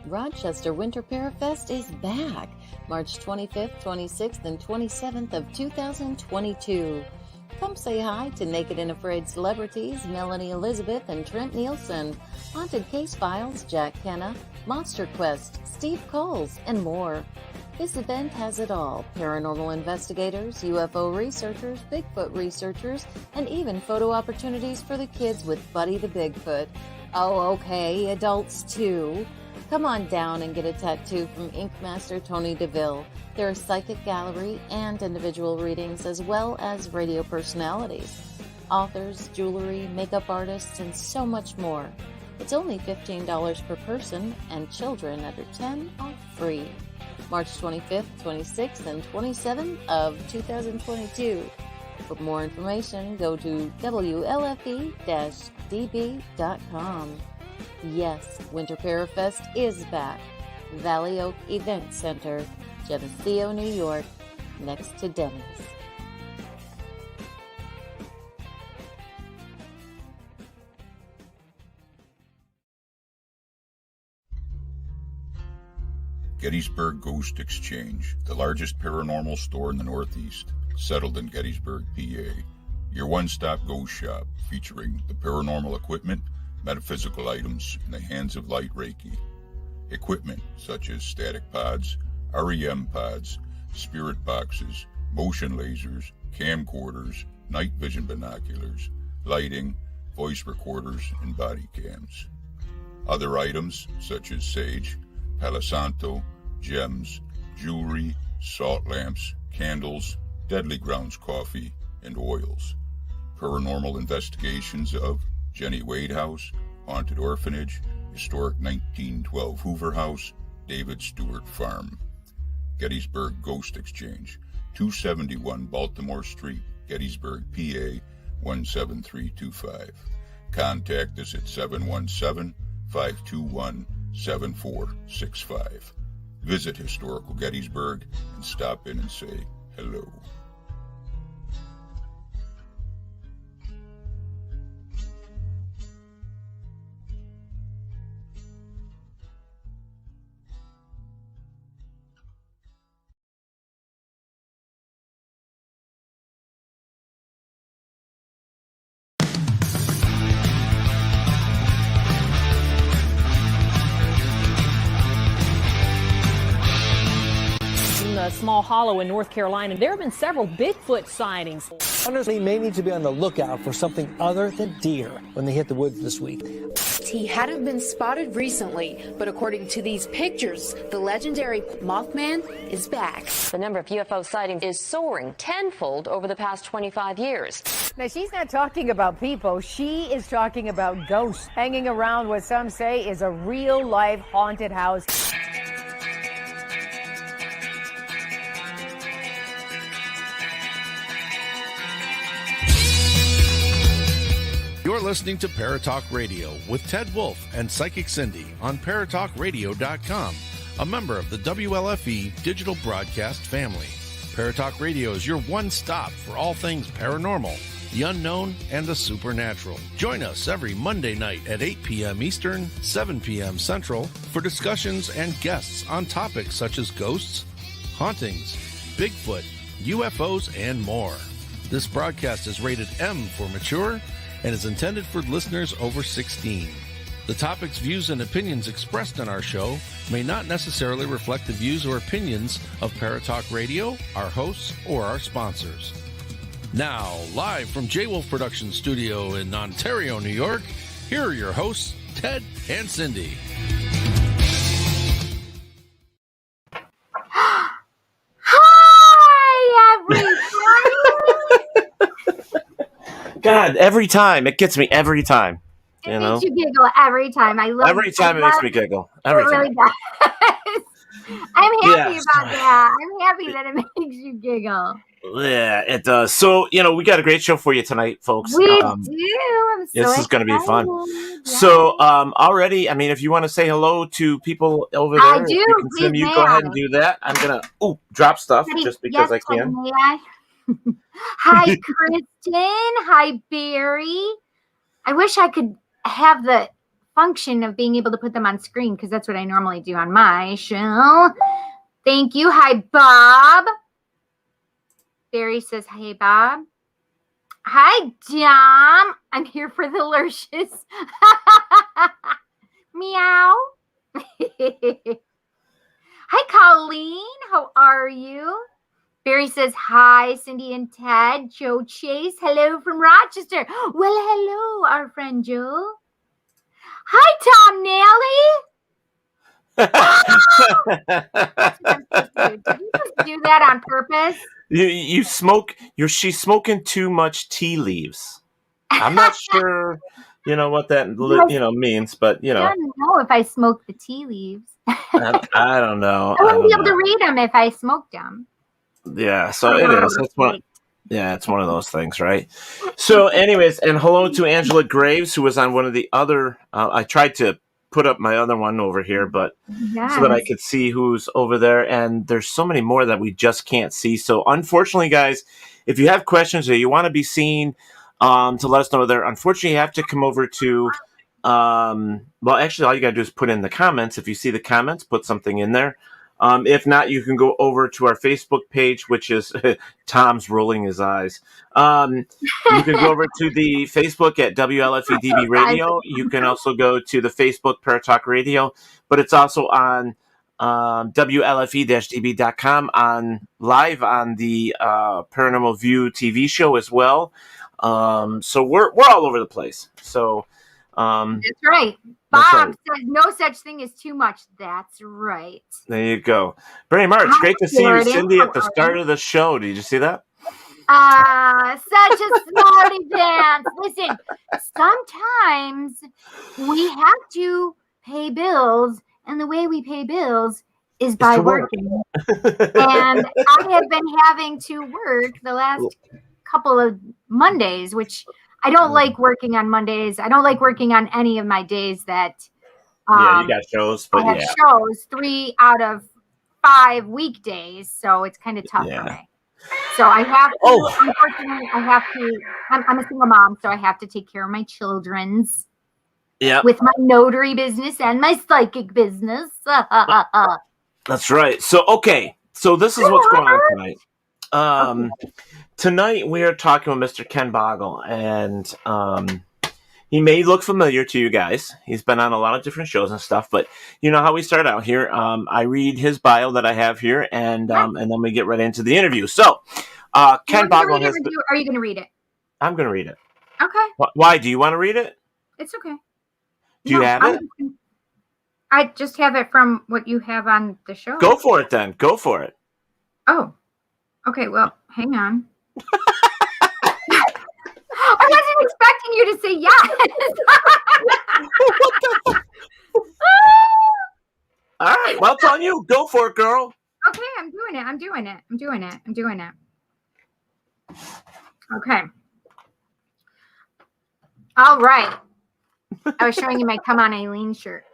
Rochester Winter Parafest is back, March 25th, 26th, and 27th of 2022. Come say hi to Naked and Afraid celebrities Melanie Elizabeth and Trent Nielsen, Haunted Case Files, Jack Kenna, Monster Quest, Steve Coles, and more. This event has it all: paranormal investigators, UFO researchers, Bigfoot researchers, and even photo opportunities for the kids with Buddy the Bigfoot. Oh, okay, adults too. Come on down and get a tattoo from Ink Master Tony DeVille. There are psychic gallery and individual readings, as well as radio personalities, authors, jewelry, makeup artists, and so much more. It's only $15 per person, and children under 10 are free. March 25th, 26th, and 27th of 2022. For more information, go to WLFE-DB.com. Yes, Winter Parafest is back. Valley Oak Event Center, Geneseo, New York, next to Denny's. Gettysburg Ghost Exchange, the largest paranormal store in the Northeast, settled in Gettysburg, PA. Your one-stop ghost shop featuring the paranormal equipment, metaphysical items in the hands of light Reiki. Equipment such as static pods, REM pods, spirit boxes, motion lasers, camcorders, night vision binoculars, lighting, voice recorders, and body cams. Other items such as sage, Palo Santo, gems, jewelry, salt lamps, candles, Deadly Grounds coffee, and oils. Paranormal investigations of Jenny Wade House, Haunted Orphanage, Historic 1912 Hoover House, David Stewart Farm. Gettysburg Ghost Exchange, 271 Baltimore Street, Gettysburg, PA 17325. Contact us at 717-521-7465. Visit Historical Gettysburg and stop in and say hello. Small Hollow in North Carolina, there have been several Bigfoot sightings. Hunters may need to be on the lookout for something other than deer when they hit the woods this week. He hadn't been spotted recently, but according to these pictures, the legendary Mothman is back. The number of UFO sightings is soaring tenfold over the past 25 years. Now, she's not talking about people. She is talking about ghosts hanging around what some say is a real-life haunted house. You're listening to Paratalkradio with Ted Wolf and Psychic Cindy on Paratalkradio.com, a member of the WLFE digital broadcast family. Paratalkradio is your one stop for all things paranormal, the unknown, and the supernatural. Join us every Monday night at 8 p.m. Eastern, 7 p.m. Central for discussions and guests on topics such as ghosts, hauntings, Bigfoot, UFOs, and more. This broadcast is rated M for mature and is intended for listeners over 16. The topics, views, and opinions expressed on our show may not necessarily reflect the views or opinions of Paratalk Radio, our hosts, or our sponsors. Now, live from J-Wolf Production Studio in Ontario, New York, here are your hosts, Ted and Cindy. Hi, everybody! God, every time. It gets me every time. It makes you giggle every time. I love every time it makes me giggle. Every time. Really does. I'm happy about that. I'm happy that it makes you giggle. Yeah, it does. So, we got a great show for you tonight, folks. We do. I'm so this is going to be fun. Yeah. So, already, if you want to say hello to people over there, I do. You go ahead and do that. I'm going to drop stuff just because I can. Hi, Kristen. Hi, Barry. I wish I could have the function of being able to put them on screen because that's what I normally do on my show. Thank you. Hi, Bob. Barry says, hey, Bob. Hi, Dom. I'm here for the lurches. Meow. Hi, Colleen. How are you? Barry says, hi, Cindy and Ted. Joe Chase. Hello from Rochester. Well, hello, our friend Joe. Hi, Tom Nally. That's what I'm supposed to do. Did you just do that on purpose? You smoke. She's smoking too much tea leaves. I'm not sure, what that means, but I don't know if I smoke the tea leaves. I don't know. I wouldn't be able to read them if I smoked them. Yeah, so it is. It's one of those things, right? So, anyways, and hello to Angela Graves, who was on one of the other. I tried to put up my other one over here, but so that I could see who's over there. And there's so many more that we just can't see. So, unfortunately, guys, if you have questions or you want to be seen, to let us know there. Unfortunately, you have to come over to. Well, actually, all you got to do is put in the comments. If you see the comments, put something in there. If not, you can go over to our Facebook page, which is Tom's rolling his eyes. You can go over to the Facebook at WLFEDB Radio. You can also go to the Facebook Paratalk Radio, but it's also on WLFE-DB.com on live on the Paranormal View TV show as well. So we're all over the place. So that's right. Bob says no such thing as too much. That's right. There you go. Very March, great to see you, Cindy, at the start of the show. Did you see that? Such a smarty dance. Listen, sometimes we have to pay bills, and the way we pay bills is by working. And I have been having to work the last couple of Mondays, which I don't like working on Mondays. I don't like working on any of my days that you got shows, but I have shows 3 out of 5 weekdays, so it's kind of tough for me. So I have to, unfortunately, I'm a single mom, so I have to take care of my children's with my notary business and my psychic business. That's right. So, so this is what's going on tonight. Tonight we are talking with Mr. Ken Boggle, and he may look familiar to you guys. He's been on a lot of different shows and stuff, but you know how we start out here. I read his bio that I have here, and then we get right into the interview. So, Ken Boggle has. Are you going to read it? I'm going to read it. Okay. Why? Do you want to read it? It's okay. Do you have it? I just have it from what you have on the show. Go for it then. Go for it. Oh. Okay. Well, hang on. I wasn't expecting you to say yes. All right. Well, it's on you. Go for it, girl. Okay, I'm doing it. Okay. All right. I was showing you my Come On Eileen shirt.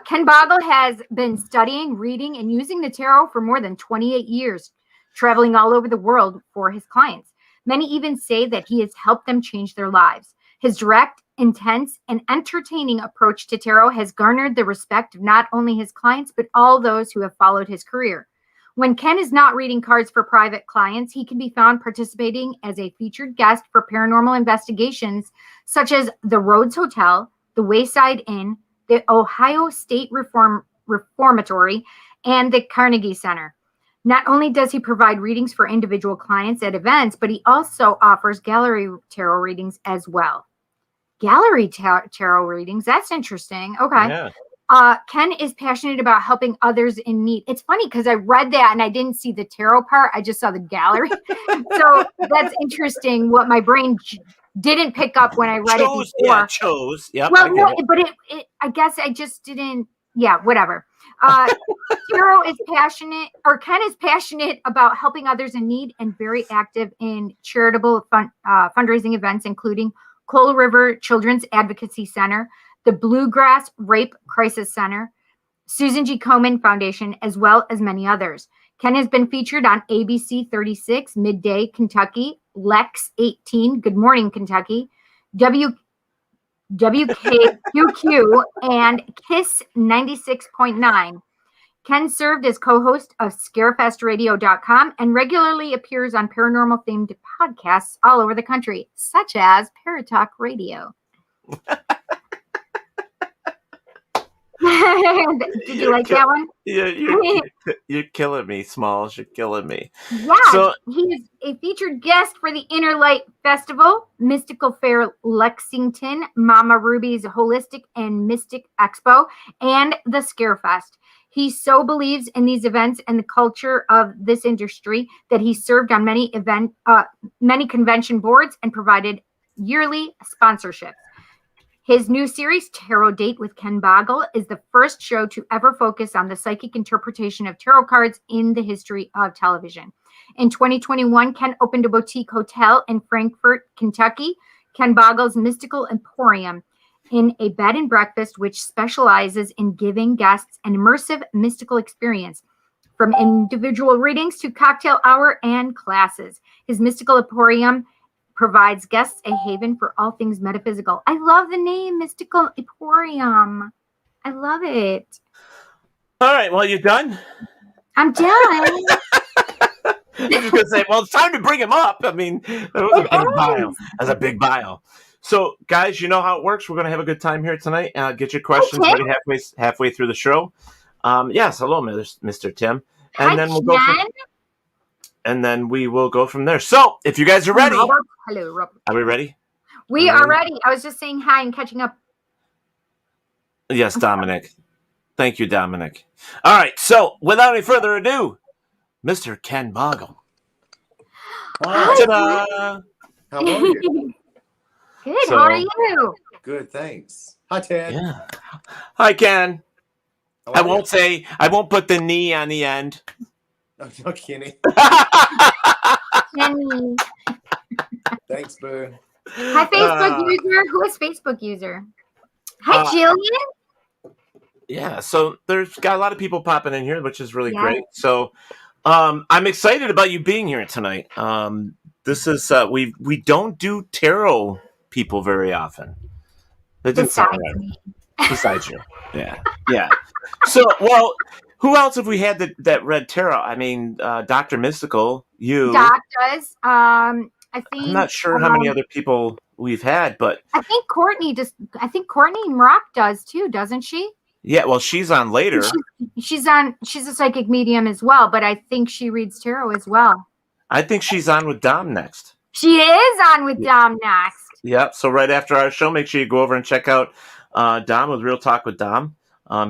Ken Boggle has been studying, reading, and using the tarot for more than 28 years, traveling all over the world for his clients. Many even say that he has helped them change their lives. His direct, intense, and entertaining approach to tarot has garnered the respect of not only his clients, but all those who have followed his career. When Ken is not reading cards for private clients, he can be found participating as a featured guest for paranormal investigations, such as the Rhodes Hotel, the Wayside Inn, the Ohio State Reformatory, and the Carnegie Center. Not only does he provide readings for individual clients at events, but he also offers gallery tarot readings as well. Gallery tarot readings, that's interesting. Okay. Yeah. Ken is passionate about helping others in need. It's funny because I read that and I didn't see the tarot part. I just saw the gallery. So that's interesting what my brain didn't pick up when I read it before. Yeah, chose. Yep, well, no, but I guess I just didn't. Yeah, whatever. Tarot is passionate, or Ken is passionate about helping others in need and very active in charitable fundraising events, including Coal River Children's Advocacy Center, the Bluegrass Rape Crisis Center, Susan G. Komen Foundation, as well as many others. Ken has been featured on ABC 36, Midday, Kentucky, Lex 18, Good Morning, Kentucky, WKQQ, and KISS 96.9. Ken served as co-host of scarefestradio.com and regularly appears on paranormal-themed podcasts all over the country, such as Paratalkradio. Did you like that one? You're killing me, Smalls. You're killing me. Yeah, So, he is a featured guest for the Inner Light Festival, Mystical Fair Lexington, Mama Ruby's Holistic and Mystic Expo, and the Scarefest. He so believes in these events and the culture of this industry that he served on many convention boards and provided yearly sponsorships. His new series, Tarot Date with Ken Boggle, is the first show to ever focus on the psychic interpretation of tarot cards in the history of television. In 2021, Ken opened a boutique hotel in Frankfort, Kentucky, Ken Boggle's Mystical Emporium, in a bed and breakfast which specializes in giving guests an immersive mystical experience, from individual readings to cocktail hour and classes. His Mystical Emporium provides guests a haven for all things metaphysical. I love the name Mystical Emporium. I love it. all right, well, you done? I'm done. I was just going to say, well, it's time to bring him up. I mean, that was a big bio. That's a big bio. So, guys, you know how it works. We're going to have a good time here tonight. Get your questions ready halfway through the show. Yes, hello, Mr. Tim. And then we'll go and then we will go from there. So, if you guys are ready. Hello, Robert. Are we ready? We are ready. I was just saying hi and catching up. Yes, Dominic. Thank you, Dominic. All right, so without any further ado, Mr. Ken Boggle. Hi. Ta-da! How are you? Good. How are you? Good, thanks. Hi, Ted. Yeah. Hi, Ken. I won't put the knee on the end. No, Kenny. Kenny. Thanks, Boo. Hi, Facebook user. Who is Facebook user? Hi, Jillian. Yeah, so there's got a lot of people popping in here, which is really great. So I'm excited about you being here tonight. This is we don't do tarot people very often. Besides you. Yeah. So, well, who else have we had that read tarot? I mean, Dr. Mystical, you. Doc does. I think I'm not sure how many other people we've had, but I think Courtney Mrock does too, doesn't she? Yeah, well, she's on later. She's a psychic medium as well, but I think she reads tarot as well. I think she's on with Dom next. She is on with Dom next. Yep. So right after our show, make sure you go over and check out Dom with Real Talk with Dom.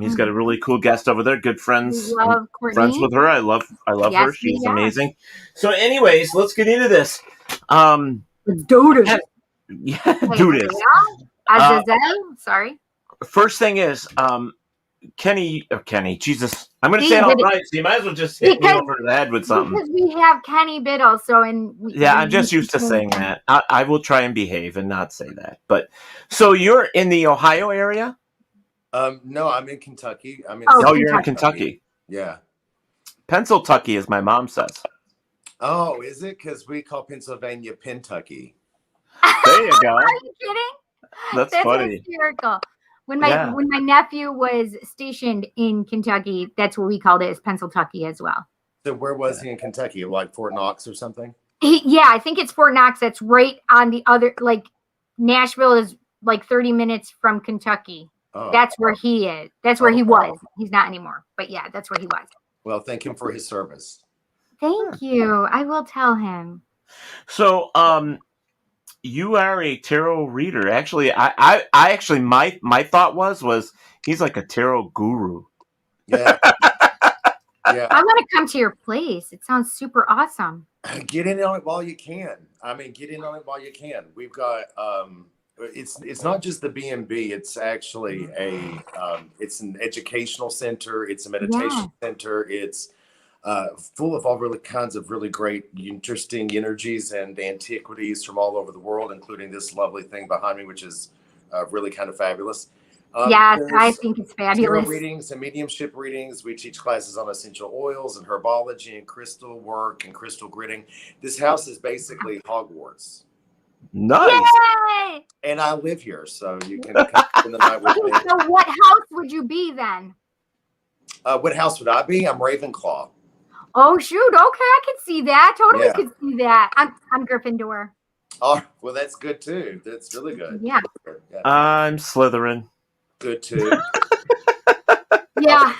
He's got a really cool guest over there. Good friends. Love Courtney. Friends with her. I love her. She's amazing. So, anyways, let's get into this. Do this. Yeah, do this. Azazel. Sorry. First thing is, Kenny, Jesus, I'm going to say it all right, so you might as well just hit me over the head with something. Because we have Kenny Biddle, so I'm just used to saying that. I will try and behave and not say that. But so you're in the Ohio area? No, I'm in Kentucky. You're in Kentucky. Yeah. Pennsyltucky, as my mom says. Oh, is it? Because we call Pennsylvania Pentucky. There you go. Are you kidding? That's funny. Hysterical. When my nephew was stationed in Kentucky, that's what we called it, as Pennsyltucky as well. So where was he in Kentucky? Like Fort Knox or something? I think it's Fort Knox. That's right on the other, Nashville is like 30 minutes from Kentucky. Oh. That's where he is. That's where he was. He's not anymore. But yeah, that's where he was. Well, thank him for his service. Thank you. I will tell him. So, you are a tarot reader. Actually, I actually my thought was he's like a tarot guru. Yeah. Yeah. I'm gonna come to your place. It sounds super awesome. Get in on it while you can. We've got it's not just the B&B. It's actually it's an educational center. It's a meditation center. It's full of all really kinds of really great, interesting energies and antiquities from all over the world, including this lovely thing behind me, which is really kind of fabulous. Yes, I think it's fabulous. Readings and mediumship readings. We teach classes on essential oils and herbology and crystal work and crystal gritting. This house is basically Hogwarts. Nice. Yay! And I live here, so you can come spend the night with me. So what house would you be then? What house would I be? I'm Ravenclaw. Oh shoot! Okay, I could see that. Totally Yeah. could see that. I'm Gryffindor. Oh, well, that's good too. That's really good. Yeah. I'm Slytherin. Good too. Yeah.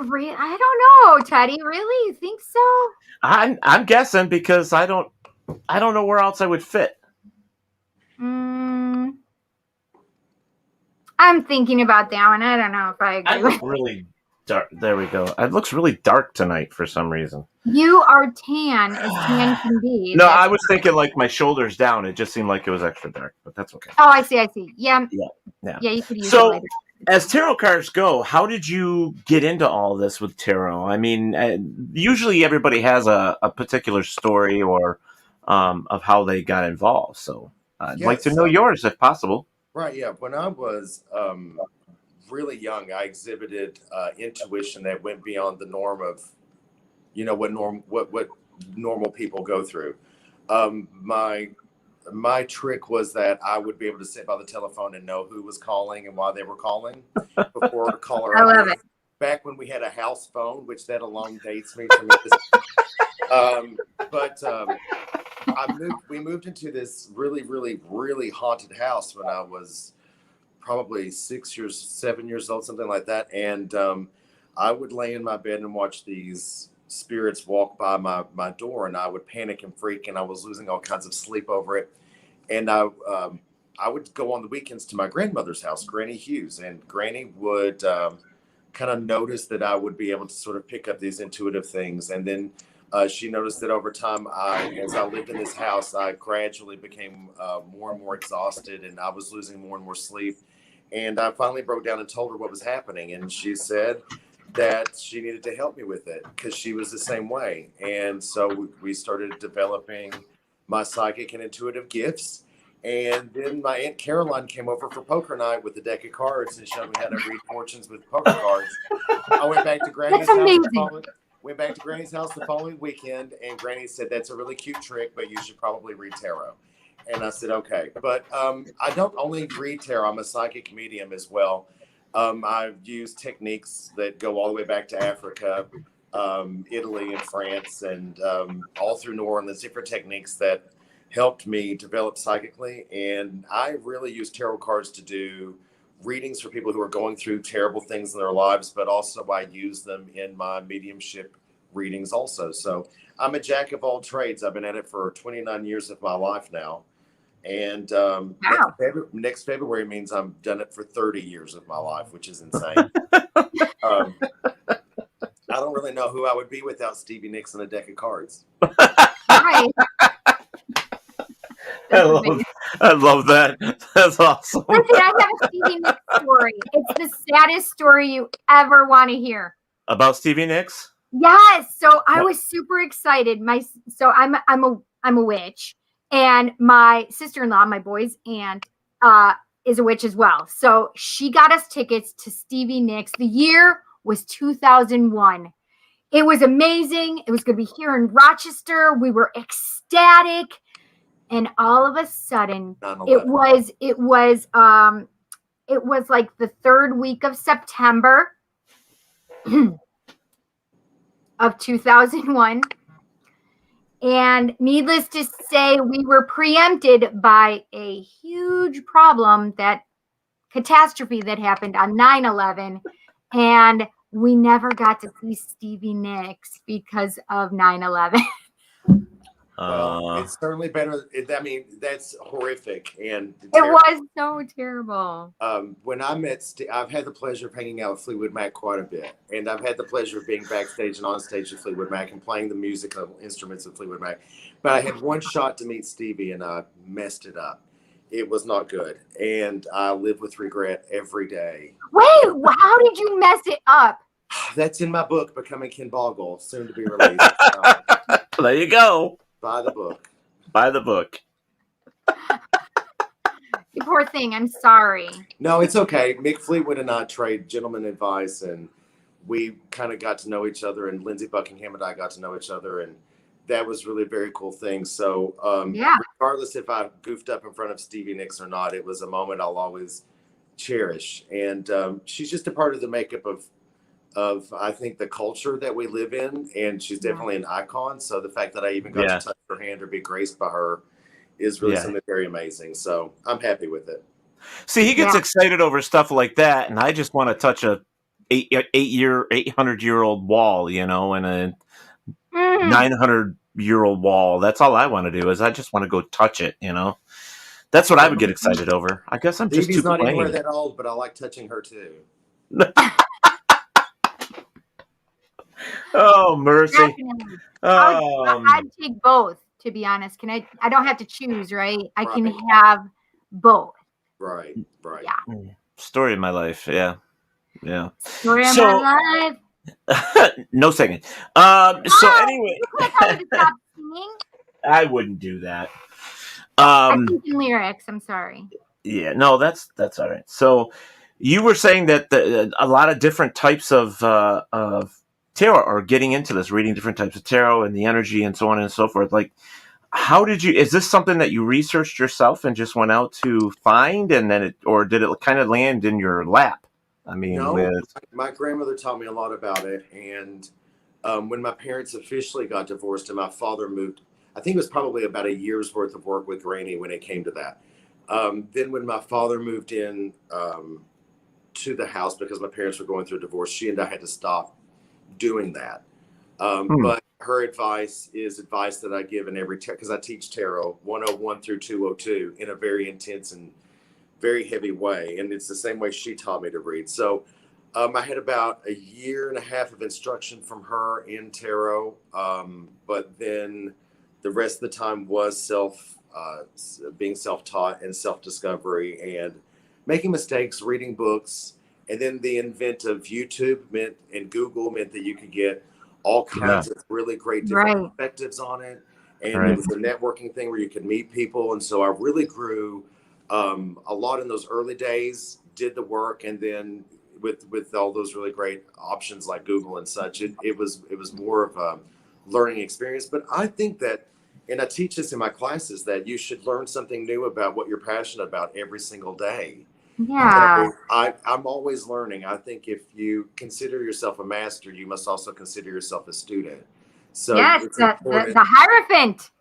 Great. I don't know, Teddy. Really, you think so? I'm guessing because I don't know where else I would fit. I'm thinking about that one. I don't know if I agree. I look really dark. There we go. It looks really dark tonight for some reason. You are tan as tan can be. No, I was thinking like my shoulders down. It just seemed like it was extra dark, but that's okay. Oh, I see. Yeah. Yeah. Yeah, you could use it So, later. as tarot cards go, how did you get into all this with tarot? I mean, usually everybody has a particular story or of how they got involved. So I'd like to know yours if possible. Right. Yeah. When I was really young, I exhibited intuition that went beyond the norm of, what normal people go through. My trick was that I would be able to sit by the telephone and know who was calling and why they were calling before the caller. I love it. Back when we had a house phone, which that alone dates me tremendously. We moved into this really, really, really haunted house when I was probably 7 years old, something like that. And I would lay in my bed and watch these spirits walk by my door, and I would panic and freak, and I was losing all kinds of sleep over it. And I would go on the weekends to my grandmother's house, Granny Hughes, and Granny would kind of notice that I would be able to sort of pick up these intuitive things. And then she noticed that over time, as I lived in this house, I gradually became more and more exhausted, and I was losing more and more sleep. And I finally broke down and told her what was happening. And she said that she needed to help me with it because she was the same way. And so we started developing my psychic and intuitive gifts. And then my Aunt Caroline came over for poker night with a deck of cards and showed me how to read fortunes with poker cards. I went back to Granny's house the following weekend, and Granny said, "That's a really cute trick, but you should probably read tarot." And I said, okay. But I don't only read tarot. I'm a psychic medium as well. I've used techniques that go all the way back to Africa, Italy and France, and all through New Orleans, different techniques that helped me develop psychically. And I really use tarot cards to do readings for people who are going through terrible things in their lives, but also I use them in my mediumship readings also. So I'm a jack of all trades. I've been at it for 29 years of my life now. And next February means I'm done it for 30 years of my life, which is insane. I don't really know who I would be without Stevie Nicks and a deck of cards. Right. I love that. That's awesome. Listen, I have a Stevie Nicks story. It's the saddest story you ever want to hear. About Stevie Nicks? Yes. So I was super excited. I'm a witch. And my sister-in-law, my boy's aunt, is a witch as well. So she got us tickets to Stevie Nicks. The year was 2001. It was amazing. It was going to be here in Rochester. We were ecstatic. And all of a sudden, it was like the third week of September of 2001. And needless to say, we were preempted by a huge catastrophe that happened on 9/11. And we never got to see Stevie Nicks because of 9/11. Well, it's certainly better. That's horrific. And it was so terrible. When I met I've had the pleasure of hanging out with Fleetwood Mac quite a bit. And I've had the pleasure of being backstage and on stage with Fleetwood Mac and playing the musical instruments of Fleetwood Mac. But I had one shot to meet Stevie and I messed it up. It was not good. And I live with regret every day. Wait, how did you mess it up? That's in my book, Becoming Ken Boggle, soon to be released. There you go. Buy the book. Buy the book. You poor thing. I'm sorry. No, it's okay. Mick Fleetwood and I trade gentleman advice, and we kind of got to know each other, and Lindsey Buckingham and I got to know each other, and that was really a very cool thing. So regardless if I goofed up in front of Stevie Nicks or not, it was a moment I'll always cherish. And she's just a part of the makeup of I think the culture that we live in, and she's definitely an icon. So the fact that I even got to touch her hand or be graced by her is really something very amazing. So I'm happy with it. See, he gets excited over stuff like that, and I just want to touch a 800-year-old wall, you know, and a 900-year-old wall. That's all I want to do. Is I just want to go touch it, you know. That's what I would get excited over. I guess I'm just too not plain. anywhere that old, but I like touching her too. Oh, mercy. I'd take both, to be honest. I don't have to choose, right? I can have both. Right. Yeah. Story of my life. Yeah. Story of my life. No singing. So anyway. You could tell me to stop singing. I wouldn't do that. I'm thinking lyrics. I'm sorry. Yeah, no, that's all right. So you were saying that a lot of different types of tarot are getting into this, reading different types of tarot and the energy and so on and so forth. Like, how did you? Is this something that you researched yourself and just went out to find, and then or did it kind of land in your lap? I mean, my grandmother taught me a lot about it, and when my parents officially got divorced and my father moved, I think it was probably about a year's worth of work with Granny when it came to that. Then when my father moved in to the house because my parents were going through a divorce, she and I had to stop doing that. But her advice is advice that I give in every because I teach tarot 101 through 202 in a very intense and very heavy way, and it's the same way she taught me to read. So I had about a year and a half of instruction from her in tarot, but then the rest of the time was being self-taught and self-discovery and making mistakes, reading books. And then the advent of YouTube and Google meant that you could get all kinds of really great different perspectives on it. And it was a networking thing where you could meet people. And so I really grew a lot in those early days, did the work. And then with all those really great options like Google and such, it was more of a learning experience. But I think that, and I teach this in my classes, that you should learn something new about what you're passionate about every single day. Yeah. I'm always learning. I think if you consider yourself a master, you must also consider yourself a student. So yes, the Hierophant.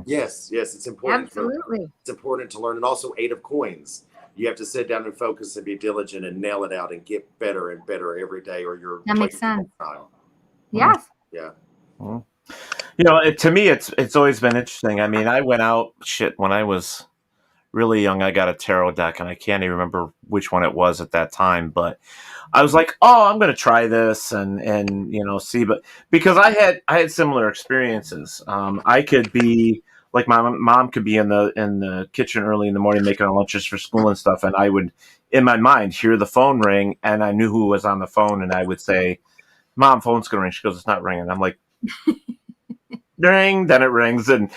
Yes, it's important. Absolutely. It's important to learn. And also 8 of Coins. You have to sit down and focus and be diligent and nail it out and get better and better every day, or you're that makes sense. Time. Yes. Yeah. You know, to me, it's always been interesting. I mean, I went out when I was really young. I got a tarot deck, and I can't even remember which one it was at that time, but I was like, "Oh, I'm going to try this and you know see." But because I had similar experiences, I could be like my mom could be in the kitchen early in the morning making our lunches for school and stuff, and I would in my mind hear the phone ring, and I knew who was on the phone, and I would say, "Mom, phone's going to ring." She goes, "It's not ringing." I'm like, ring, then it rings, and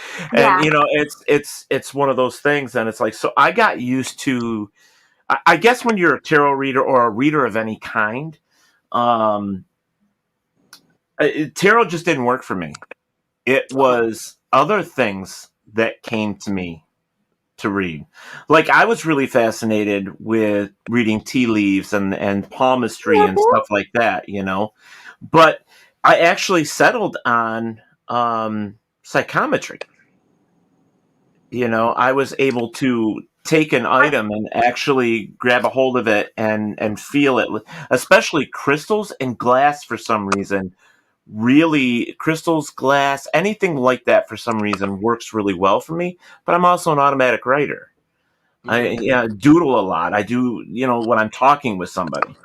you know it's one of those things, and it's like, so I got used to, I guess when you're a tarot reader or a reader of any kind, tarot just didn't work for me. It was other things that came to me to read. Like I was really fascinated with reading tea leaves and palmistry and stuff like that, you know, but I actually settled on psychometry. You know, I was able to take an item and actually grab a hold of it and feel it, especially crystals and glass for some reason. Really, crystals, glass, anything like that for some reason works really well for me. But I'm also an automatic writer. I doodle a lot. I do, you know, when I'm talking with somebody.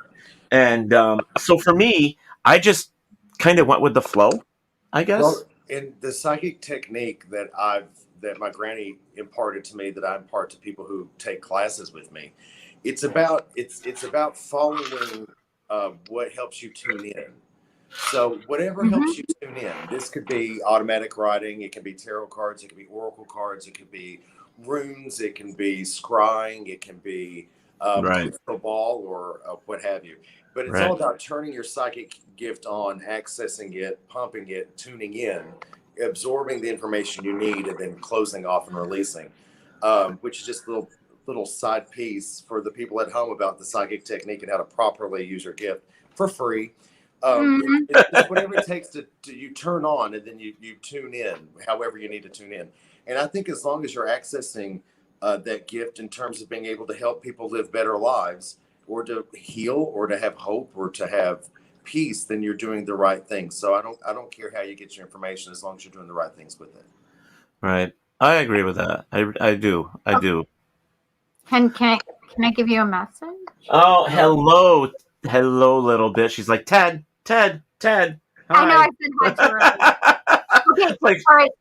And so for me, I just kind of went with the flow, I guess. Well, and the psychic technique that my granny imparted to me, that I impart to people who take classes with me, it's about following what helps you tune in. So whatever helps you tune in, this could be automatic writing, it can be tarot cards, it can be oracle cards, it can be runes, it can be scrying, it can be crystal ball or what have you. But it's all about turning your psychic gift on, accessing it, pumping it, tuning in, absorbing the information you need and then closing off and releasing, which is just a little side piece for the people at home about the psychic technique and how to properly use your gift for free. It's whatever it takes to you turn on and then you tune in however you need to tune in. And I think as long as you're accessing that gift in terms of being able to help people live better lives, or to heal, or to have hope, or to have peace, then you're doing the right thing. So I don't care how you get your information as long as you're doing the right things with it. Right. I agree with that. I do. Can I give you a message? Oh, hello, little bitch. She's like, Ted. Hi. I know, I said hi to her. Okay, all right.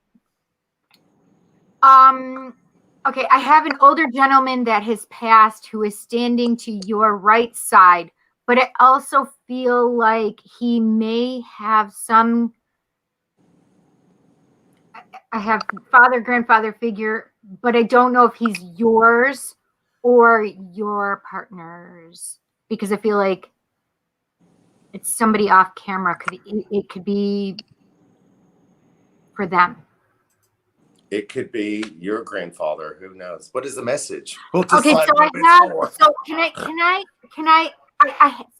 Okay, I have an older gentleman that has passed who is standing to your right side, but I also feel like he may have some. I have father, grandfather figure, but I don't know if he's yours or your partner's, because I feel like it's somebody off camera. It could be for them. It could be your grandfather. Who knows? What is the message? Okay, so I have. So can I?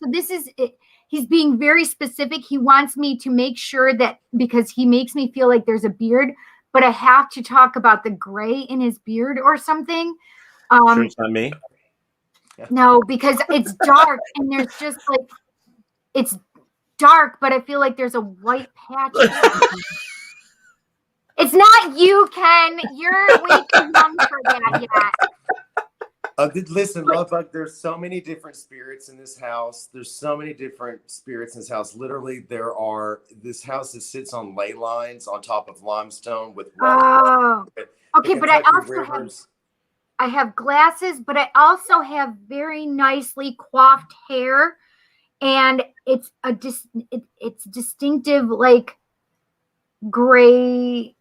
So this is it. He's being very specific. He wants me to make sure that, because he makes me feel like there's a beard, but I have to talk about the gray in his beard or something. Sure, it's not me. No, because it's dark and there's just like, it's dark, but I feel like there's a white patch. It's not you, Ken. You're way too young for that yet. Listen, love bug. There's so many different spirits in this house. There's so many different spirits in this house. Literally, this house that sits on ley lines on top of limestone with rock. Okay, but I have glasses, but I also have very nicely coiffed hair, and it's it's distinctive, like gray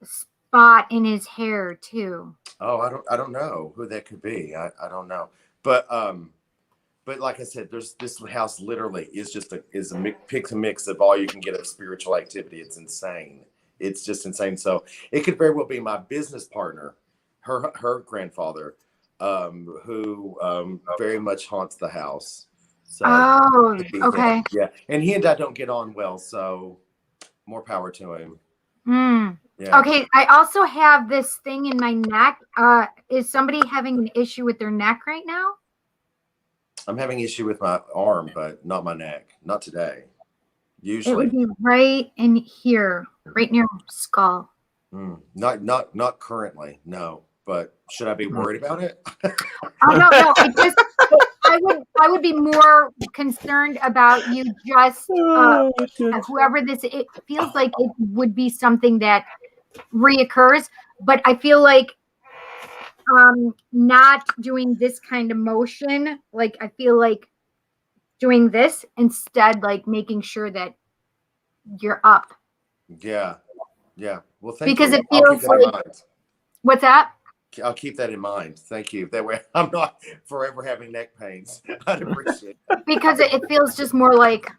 spot in his hair too. Oh, I don't know who that could be. I don't know, but like I said, this house literally is a mix of all you can get of spiritual activity. It's insane. It's just insane. So it could very well be my business partner, her grandfather, who very much haunts the house. So okay. Yeah, and he and I don't get on well, so more power to him. Yeah. Okay, I also have this thing in my neck. Is somebody having an issue with their neck right now? I'm having issue with my arm, but not my neck. Not today. Usually. It would be right in here, right near your skull. Not currently, no. But should I be worried about it? No. I would be more concerned about you just whoever this. It feels like it would be something that reoccurs, but I feel like not doing this kind of motion. Like I feel like doing this instead, like making sure that you're up. Yeah. Well, thank you. Because it feels like. What's that? I'll keep that in mind. Thank you. That way I'm not forever having neck pains. I'd appreciate it. Because it feels just more like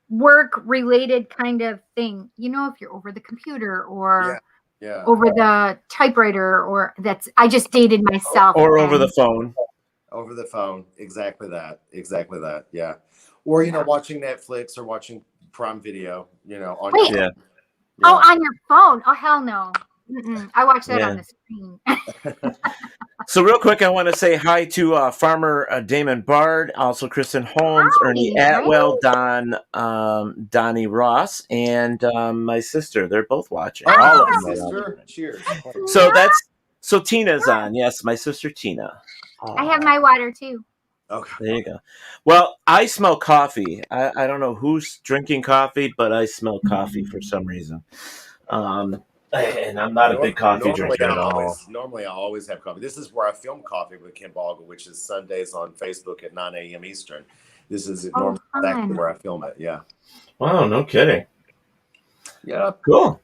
work related kind of thing. You know, if you're over the computer or over the typewriter, or I just dated myself. Or over the phone. Over the phone. Exactly that. Yeah. Or, watching Netflix or watching Prime Video, on your Yeah. Oh, on your phone? Oh, hell no. I watch that on the screen. So real quick, I want to say hi to Farmer Damon Bard, also Kristen Holmes, Ernie Atwell, Donnie Ross, and my sister. They're both watching. All of them. Sister. Cheers. So Tina's on. Yes, my sister Tina. I have my water too. Okay. There you go. Well, I smell coffee. I don't know who's drinking coffee, but I smell coffee for some reason. And I'm not a big coffee drinker at all. Normally, I always have coffee. This is where I film Coffee with Ken Boggle, which is Sundays on Facebook at 9 a.m. Eastern. This is normally exactly where I film it. Yeah. Wow, no kidding. Yeah. Cool.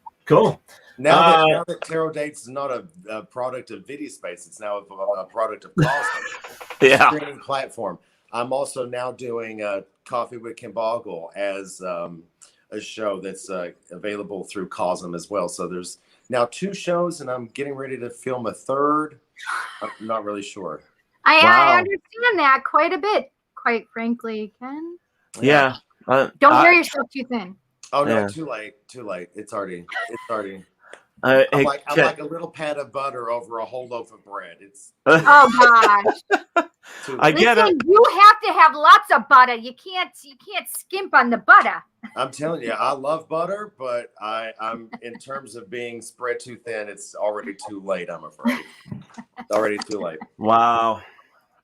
Now that Tarot Dates is not a product of Video Space, it's now a product of Cosmic streaming platform. I'm also now doing Coffee with Ken Boggle as a show that's available through Cosm as well. So there's now 2 shows, and I'm getting ready to film a 3rd. I'm not really sure. I understand that quite a bit, quite frankly, Ken. Yeah. Don't wear yourself too thin. Oh no, too late. It's already. I'm like a little pat of butter over a whole loaf of bread. It's oh gosh. I get it. You have to have lots of butter. You can't skimp on the butter. I'm telling you, I love butter, but I'm in terms of being spread too thin, it's already too late, I'm afraid. It's already too late. Wow.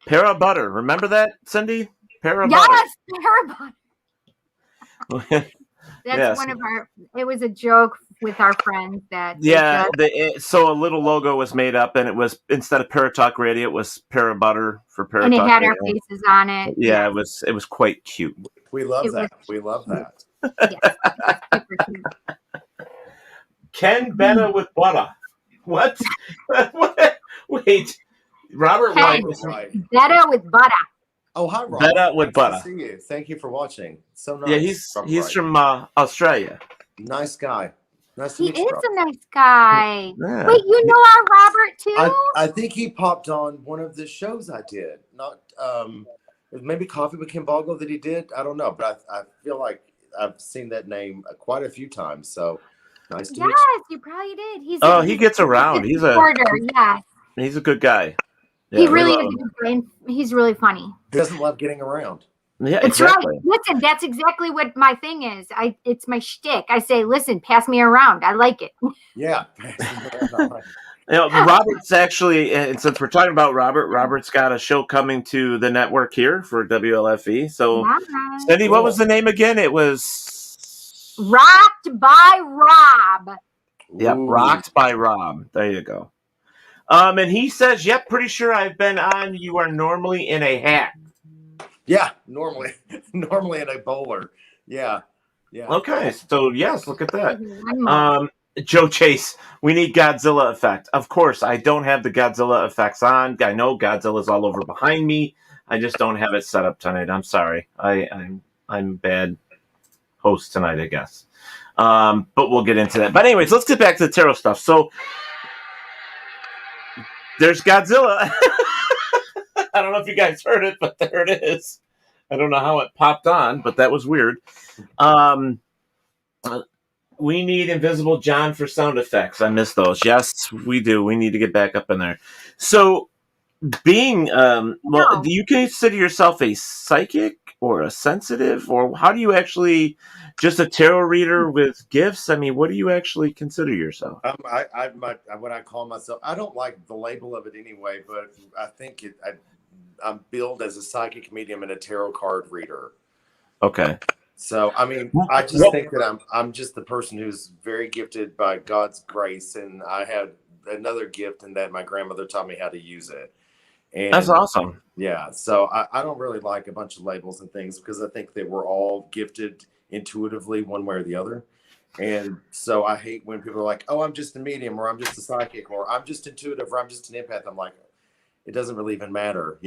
Para butter. Remember that, Cindy? Para yes, butter. Para butter. That's one of our. It was a joke with our friends that. Yeah, so a little logo was made up, and it was, instead of Paratalk Radio, it was Para Butter for Paratalk. And it had Radio. our faces on it. Yeah, it was quite cute. We love that. We love that. Yes, super cute. Ken Betta with butter. What? Wait, Robert White was Betta with butter. Oh, hi, Robert. Betta with butter. Nice to see you. Thank you for watching. So nice. Yeah, he's from Australia. Nice guy. Nice to He meet you, is Robert. a nice guy. Yeah. Wait, you know our Robert too? I think he popped on one of the shows I did. Not maybe Coffee with Ken Boggle that he did. I don't know, but I feel like I've seen that name quite a few times. So nice to meet you. Yes, you probably did. He gets around. He's a yes. He's a good guy. Yeah, he really is a good guy, and he's really funny. He doesn't love getting around. Yeah, That's exactly. right. Listen, that's exactly what my thing is. It's my shtick. I say, listen, pass me around. I like it. Yeah. Robert's actually, and since we're talking about Robert's got a show coming to the network here for WLFE. So, Cindy, what was the name again? It was Rocked by Rob. Yep, Rocked by Rob. There you go. And he says, yep, pretty sure I've been on You Are Normally in a Hat. Yeah, normally in a bowler. Yeah. Okay, so yes, look at that. Joe Chase, we need Godzilla effect. Of course, I don't have the Godzilla effects on. I know Godzilla's all over behind me. I just don't have it set up tonight. I'm sorry. I'm bad host tonight, I guess. But we'll get into that. But anyways, let's get back to the tarot stuff. So there's Godzilla. I don't know if you guys heard it, but there it is. I don't know how it popped on, but that was weird. We need Invisible John for sound effects. I miss those. Yes, we do. We need to get back up in there. So, being, do you consider yourself a psychic or a sensitive, or how do you actually, just a tarot reader with gifts? I mean, what do you actually consider yourself? What I call myself, I don't like the label of it anyway, but I think I'm billed as a psychic medium and a tarot card reader. Okay. So, I mean, I just think that I'm just the person who's very gifted by God's grace, and I had another gift in that my grandmother taught me how to use it. And that's awesome. Yeah. So I don't really like a bunch of labels and things because I think that we're all gifted intuitively one way or the other. And so I hate when people are like, oh, I'm just a medium, or I'm just a psychic, or I'm just intuitive, or I'm just an empath. I'm like, it doesn't really even matter,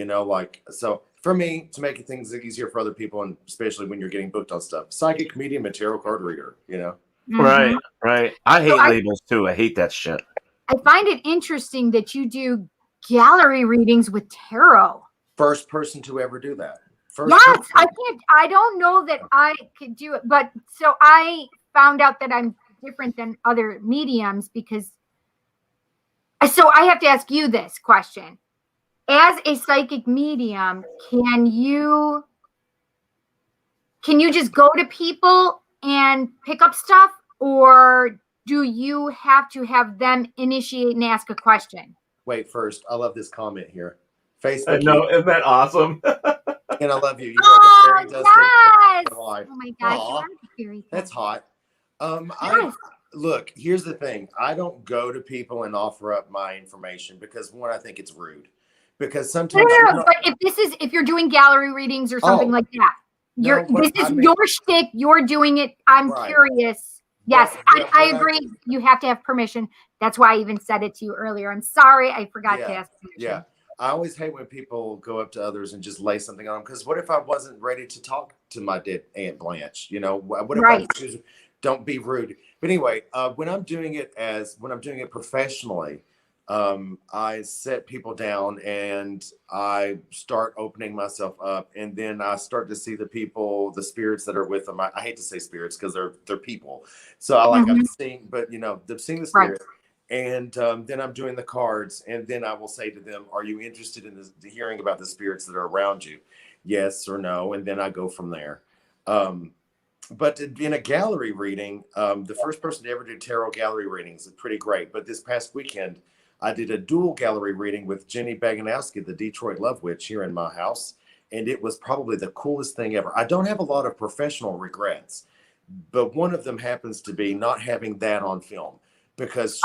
so for me, to make things easier for other people, and especially when you're getting booked on stuff, psychic, medium, and tarot card reader, Right. I hate labels too. I hate that shit. I find it interesting that you do gallery readings with tarot. First person to ever do that. Yes, I don't know that I could do it, but so I found out that I'm different than other mediums because, so I have to ask you this question. As a psychic medium, can you just go to people and pick up stuff, or do you have to have them initiate and ask a question? Wait, first, I love this comment here. Facebook. I know, isn't that awesome? And I love you. You are the fairy dust yes! Oh my gosh, you are the fairy. That's hot. Yes. Look, here's the thing. I don't go to people and offer up my information because, one, I think it's rude. Because sometimes, but if you're doing gallery readings or something like that, this is your shtick. You're doing it. I'm curious. Yes, I agree. You have to have permission. That's why I even said it to you earlier. I'm sorry, I forgot to ask permission. Yeah, I always hate when people go up to others and just lay something on them. Because what if I wasn't ready to talk to my dead Aunt Blanche? You know, what if I just don't be rude? But anyway, when I'm doing it professionally, I set people down and I start opening myself up, and then I start to see the spirits that are with them. I hate to say spirits because they're people. So I'm seeing, but they're seeing the spirit. Right. And then I'm doing the cards, and then I will say to them, are you interested in hearing about the spirits that are around you? Yes or no. And then I go from there. But in a gallery reading, the first person to ever do tarot gallery readings is pretty great. But this past weekend, I did a dual gallery reading with Jenny Baganowski, the Detroit Love Witch, here in my house. And it was probably the coolest thing ever. I don't have a lot of professional regrets, but one of them happens to be not having that on film. Because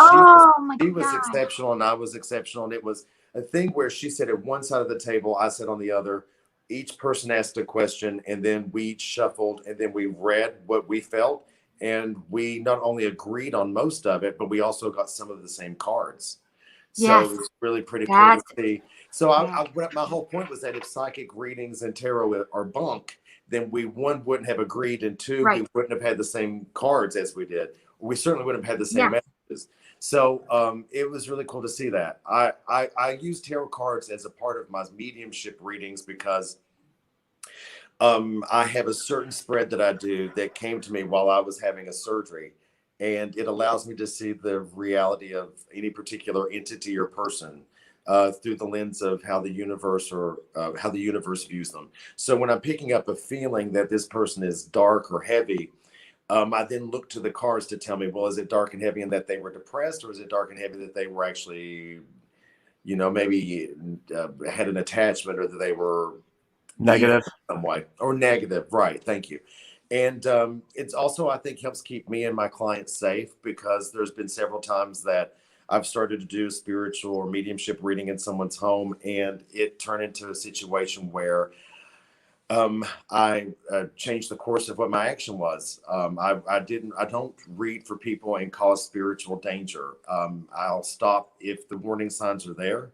she was exceptional and I was exceptional. And it was a thing where she sat at one side of the table, I sat on the other. Each person asked a question, and then we each shuffled, and then we read what we felt. And we not only agreed on most of it, but we also got some of the same cards. So it was really pretty cool to see. So my whole point was that if psychic readings and tarot are bunk, then we, one, wouldn't have agreed, and two, we wouldn't have had the same cards as we did. We certainly wouldn't have had the same messages. So it was really cool to see that. I use tarot cards as a part of my mediumship readings because I have a certain spread that I do that came to me while I was having a surgery, and it allows me to see the reality of any particular entity or person through the lens of how the universe views them. So when I'm picking up a feeling that this person is dark or heavy, I then look to the cards to tell me, well, is it dark and heavy in that they were depressed, or is it dark and heavy that they were actually, maybe had an attachment, or that they were negative some way, or negative. Right. Thank you. And it's also, I think, helps keep me and my clients safe, because there's been several times that I've started to do spiritual or mediumship reading in someone's home, and it turned into a situation where I changed the course of what my action was. I don't read for people and cause spiritual danger. I'll stop if the warning signs are there.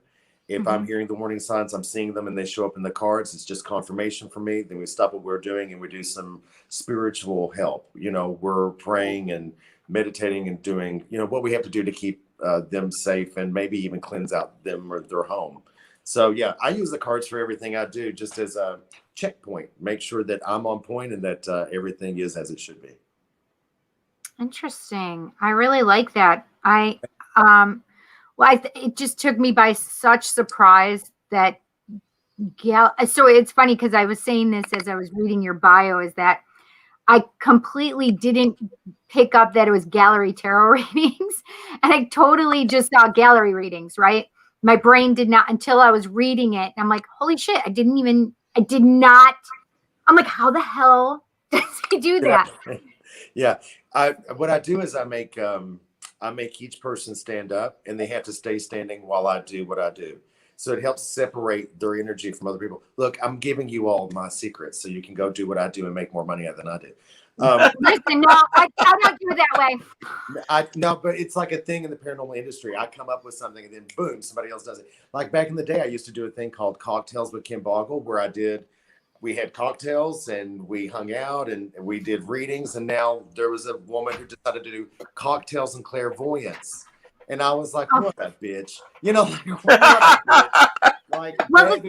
If I'm hearing the warning signs, I'm seeing them and they show up in the cards, it's just confirmation for me. Then we stop what we're doing and we do some spiritual help. We're praying and meditating and doing, what we have to do to keep them safe, and maybe even cleanse out them or their home. So yeah, I use the cards for everything I do, just as a checkpoint, make sure that I'm on point and that everything is as it should be. Interesting. I really like that. It just took me by such surprise that so it's funny, because I was saying this as I was reading your bio, is that I completely didn't pick up that it was gallery tarot readings, and I totally just saw gallery readings, right? My brain did not, until I was reading it. I'm like, holy shit, I did not. I'm like, how the hell does he do that? Yeah. What I do is I make each person stand up, and they have to stay standing while I do what I do. So it helps separate their energy from other people. Look, I'm giving you all my secrets so you can go do what I do and make more money than I do. Listen, no, I don't do it that way. No, but it's like a thing in the paranormal industry. I come up with something, and then boom, somebody else does it. Like back in the day, I used to do a thing called Cocktails with Kim Boggle, where we had cocktails and we hung out and we did readings. And now there was a woman who decided to do cocktails and clairvoyance. And I was like, what a bitch. What a bitch. Like, Bev,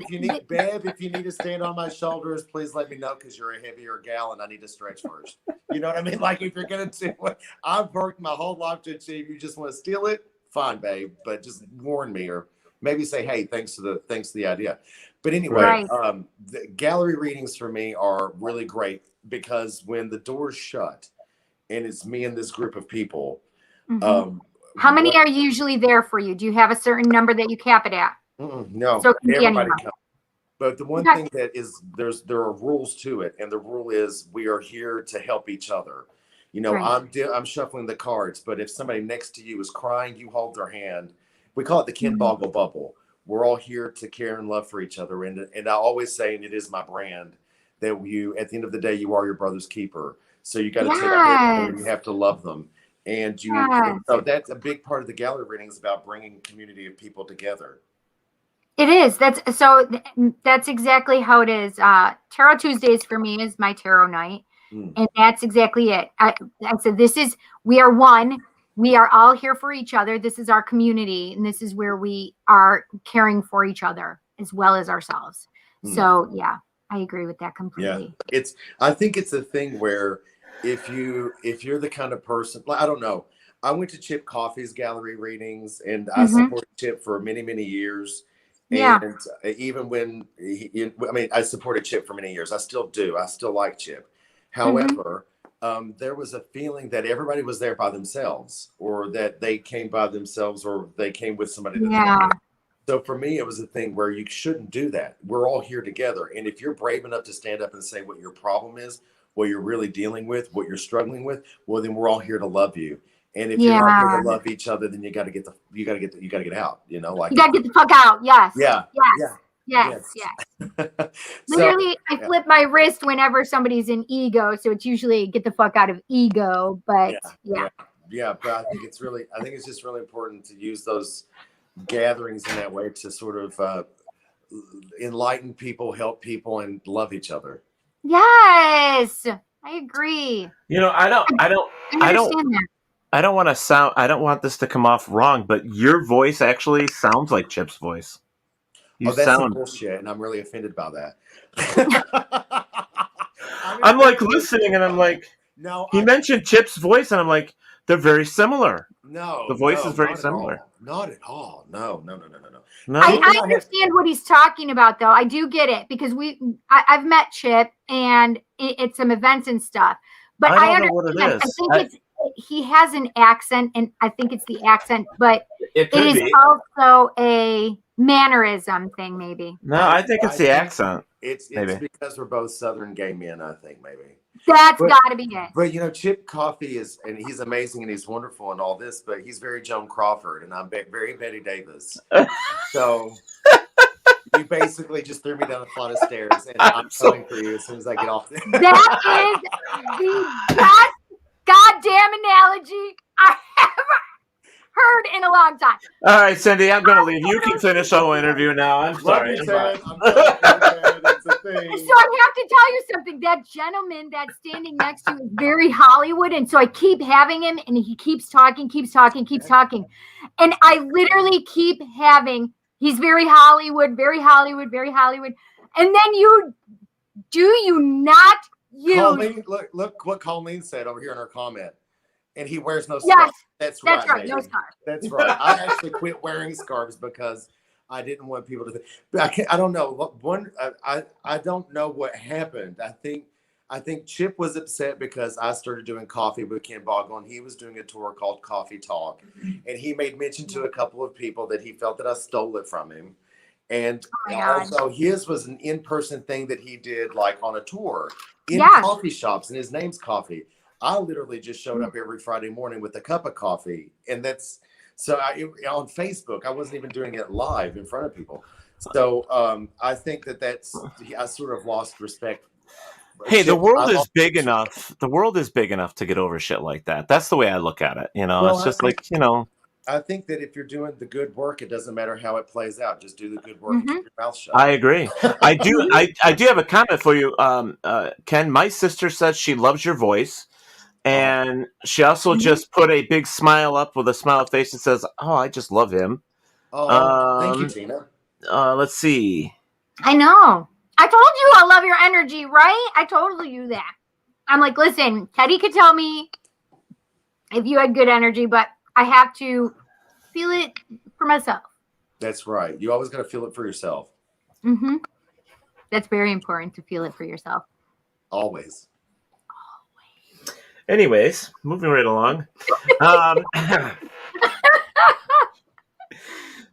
if you need to stand on my shoulders, please let me know, because you're a heavier gal and I need to stretch first. You know what I mean? Like, if you're going to do what I've worked my whole life to achieve, you just want to steal it, fine, babe. But just warn me, or maybe say, hey, thanks to the idea. But anyway, the gallery readings for me are really great, because when the door's shut and it's me and this group of people. How many are usually there for you? Do you have a certain number that you cap it at? No, so everybody comes. But the one thing that is, there are rules to it, and the rule is we are here to help each other. I'm shuffling the cards, but if somebody next to you is crying, you hold their hand. We call it the Ken Boggle bubble. We're all here to care and love for each other, and I always say, and it is my brand, that at the end of the day, you are your brother's keeper. So you got to take care of them, you have to love them. And so that's a big part of the gallery reading, is about bringing a community of people together. It is. That's exactly how it is. Tarot Tuesdays for me is my tarot night. And that's exactly it. I said, we are one. We are all here for each other. This is our community. And this is where we are caring for each other as well as ourselves. So yeah, I agree with that completely. Yeah. I think it's a thing where if you're the kind of person, I don't know. I went to Chip Coffey's gallery readings and I supported Chip for many, many years. And even when I supported Chip for many years. I still do. I still like Chip. However, there was a feeling that everybody was there by themselves, or that they came by themselves, or they came with somebody. So for me, it was a thing where you shouldn't do that. We're all here together. And if you're brave enough to stand up and say what your problem is, what you're really dealing with, what you're struggling with, well, then we're all here to love you. And if you're not here to love each other, then you got to get out. You got to get the fuck out. Yes. Yes. Literally, I flip my wrist whenever somebody's in ego. So it's usually get the fuck out of ego. But but I think it's just really important to use those gatherings in that way to sort of enlighten people, help people, and love each other. Yes, I agree. I don't want this to come off wrong, but your voice actually sounds like Chip's voice. That's some bullshit, and I'm really offended by that. I'm like listening, and I'm like, he mentioned Chip's voice, and I'm like, they're very similar. No, the voice is very similar. Not at all. No. I understand what he's talking about, though. I do get it because I've met Chip and at some events and stuff. But I understand. What it is. I think he has an accent, and I think it's the accent, but it is also a mannerism thing, maybe. No, I think it's the accent. It's because we're both Southern gay men, I think, maybe. That's got to be it. But Chip Coffey and he's amazing and he's wonderful and all this, but he's very Joan Crawford and I'm very Betty Davis. So you basically just threw me down a flight of stairs, and I'm coming for you as soon as I get off there. That is the best goddamn analogy I ever heard in a long time. All right, Cindy, I'm going to leave. You can finish the whole interview now. I'm sorry. It's a thing. So I have to tell you something. That gentleman that's standing next to you is very Hollywood, and so I keep having him, and he keeps talking. And I literally keep having, he's very Hollywood. And then you not use. Colleen, look what Colleen said over here in her comment. And he wears no scarves. That's right. No scarves. That's right. I actually quit wearing scarves because I didn't want people to think. But I don't know. I don't know what happened. I think Chip was upset because I started doing coffee with Ken Boggle, and he was doing a tour called Coffee Talk, and he made mention to a couple of people that he felt that I stole it from him. And also his was an in-person thing that he did, like on a tour in coffee shops, and his name's Coffee. I literally just showed up every Friday morning with a cup of coffee, and that's on Facebook. I wasn't even doing it live in front of people. So I think I sort of lost respect. Hey, the world is big enough. The world is big enough to get over shit like that. That's the way I look at it. It's just I think that if you're doing the good work, it doesn't matter how it plays out. Just do the good work and keep your mouth shut. I agree. I do. I do have a comment for you, Ken. My sister says she loves your voice. And she also just put a big smile up with a smile face and says, "Oh, I just love him." Oh, thank you, Tina. Let's see. I know. I told you I love your energy, right? I told you that. I'm like, listen, Teddy could tell me if you had good energy, but I have to feel it for myself. That's right. You always got to feel it for yourself. Mm-hmm. That's very important to feel it for yourself. Always. Anyways, moving right along.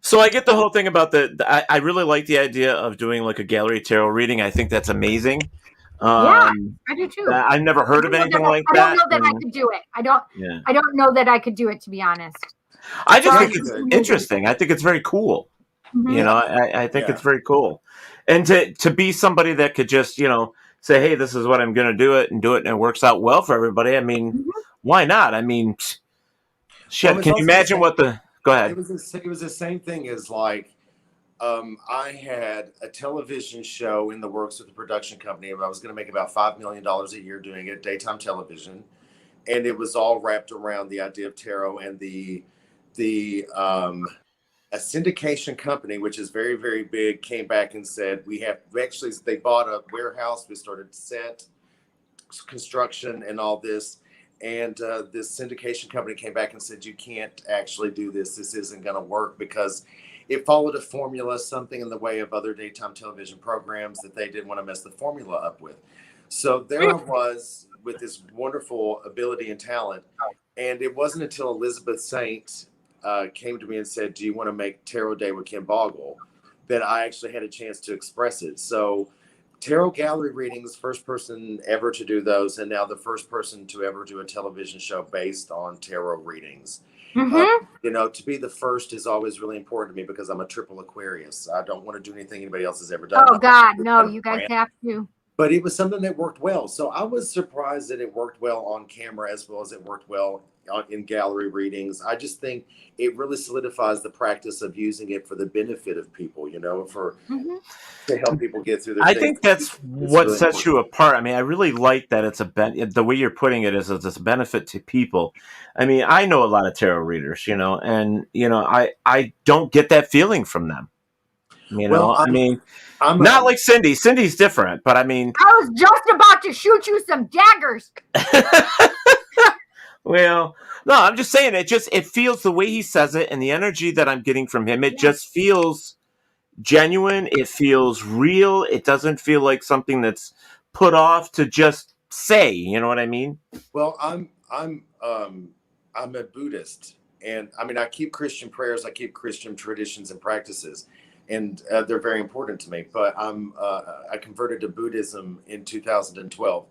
So I get the whole thing about I really like the idea of doing like a gallery tarot reading. I think that's amazing. I do too. I've never heard of anything like that. I don't know that I could do it. I don't know that I could do it, to be honest. I just think it's interesting. I think it's very cool. Mm-hmm. I think it's very cool. And to be somebody that could just, say, hey, this is what I'm going to do it, and it works out well for everybody. I mean, why not? I mean, shit. Can you imagine what the? Go ahead. It was the same thing as like I had a television show in the works with a production company. I was going to make about $5 million a year doing it, daytime television. And it was all wrapped around the idea of tarot, and a syndication company, which is very, very big, came back and said, they bought a warehouse. We started set construction and all this. And this syndication company came back and said, you can't actually do this. This isn't going to work, because it followed a formula, something in the way of other daytime television programs that they didn't want to mess the formula up with. So there I was with this wonderful ability and talent. And it wasn't until Elizabeth Saint came to me and said, do you want to make Tarot Day with Kim Boggle, that I actually had a chance to express it. So tarot gallery readings, first person ever to do those, and now the first person to ever do a television show based on tarot readings. To be the first is always really important to me, because I'm a triple Aquarius. I don't want to do anything anybody else has ever done. Oh God, no, you guys have to. But it was something that worked well. So I was surprised that it worked well on camera as well as it worked well in gallery readings. I just think it really solidifies the practice of using it for the benefit of people, to help people get through their I things. think that's what really sets you apart. I mean, I really like that it's the way you're putting it is it's a benefit to people. I mean, I know a lot of tarot readers, and I don't get that feeling from them. I'm not like Cindy. Cindy's different, but I mean, I was just about to shoot you some daggers. Well, no, I'm just saying it feels the way he says it and the energy that I'm getting from him. It just feels genuine. It feels real. It doesn't feel like something that's put off to just say, you know what I mean? Well, I'm a Buddhist, and I mean, I keep Christian prayers. I keep Christian traditions and practices, and they're very important to me. But I converted to Buddhism in 2012.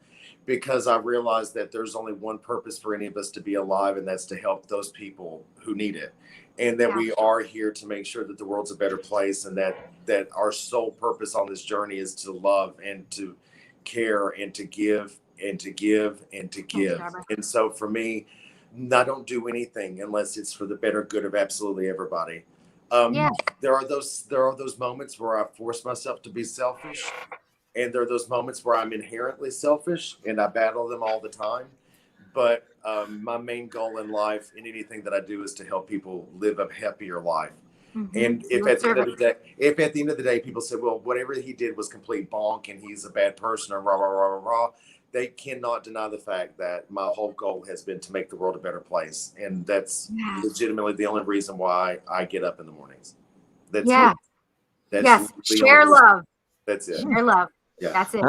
Because I realized that there's only one purpose for any of us to be alive, and that's to help those people who need it. And that we are here to make sure that the world's a better place, and that our sole purpose on this journey is to love and to care and to give and to give and to give. And so for me, I don't do anything unless it's for the better good of absolutely everybody. There are those moments where I force myself to be selfish. And there are those moments where I'm inherently selfish, and I battle them all the time. But my main goal in life, in anything that I do, is to help people live a happier life. And if at the end of the day, people say, well, whatever he did was complete bonk and he's a bad person or rah, rah, rah, rah, rah, they cannot deny the fact that my whole goal has been to make the world a better place. And that's legitimately the only reason why I get up in the mornings. Share love. That's it. Share love. Yeah. That's it.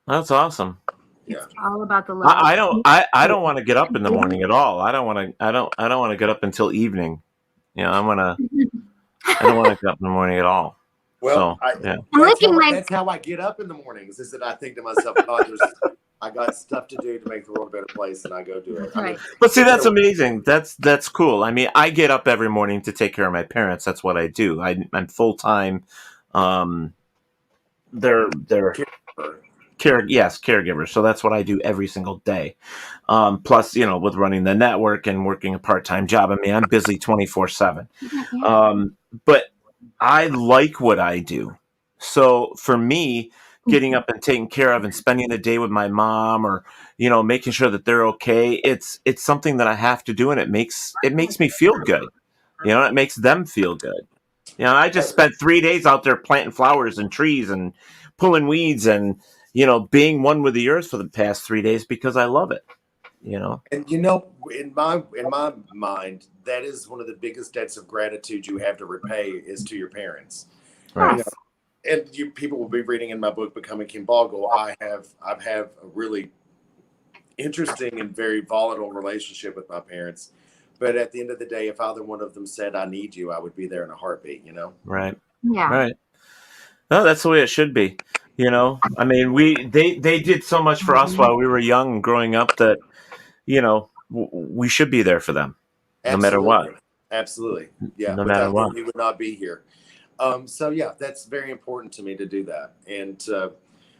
That's awesome. It's all about the love. I don't want to get up in the morning at all. I don't want to get up until evening. I don't want to get up in the morning at all. Well, so, that's how I get up in the mornings, is that I think to myself, I got stuff to do to make the world a better place, and I go do it. Right. But see, that's amazing. That's cool. I mean, I get up every morning to take care of my parents. That's what I do. I'm full time. They're caregivers. So that's what I do every single day. Plus, with running the network and working a part-time job, I mean, I'm busy 24/7. But I like what I do. So for me, getting up and taking care of and spending the day with my mom, or making sure that they're okay, it's something that I have to do, and it makes me feel good. It makes them feel good. I just spent 3 days out there planting flowers and trees and pulling weeds and, being one with the earth for the past 3 days because I love it, And, in my mind, that is one of the biggest debts of gratitude you have to repay is to your parents. Right. And people will be reading in my book, Becoming Kim Boggle. I've had a really interesting and very volatile relationship with my parents. But at the end of the day, if either one of them said, I need you, I would be there in a heartbeat, Right. Yeah. Right. No, that's the way it should be. I mean, they did so much for us while we were young and growing up that, we should be there for them. No matter what. Absolutely. Yeah. No matter what. We would not be here. So that's very important to me to do that. And,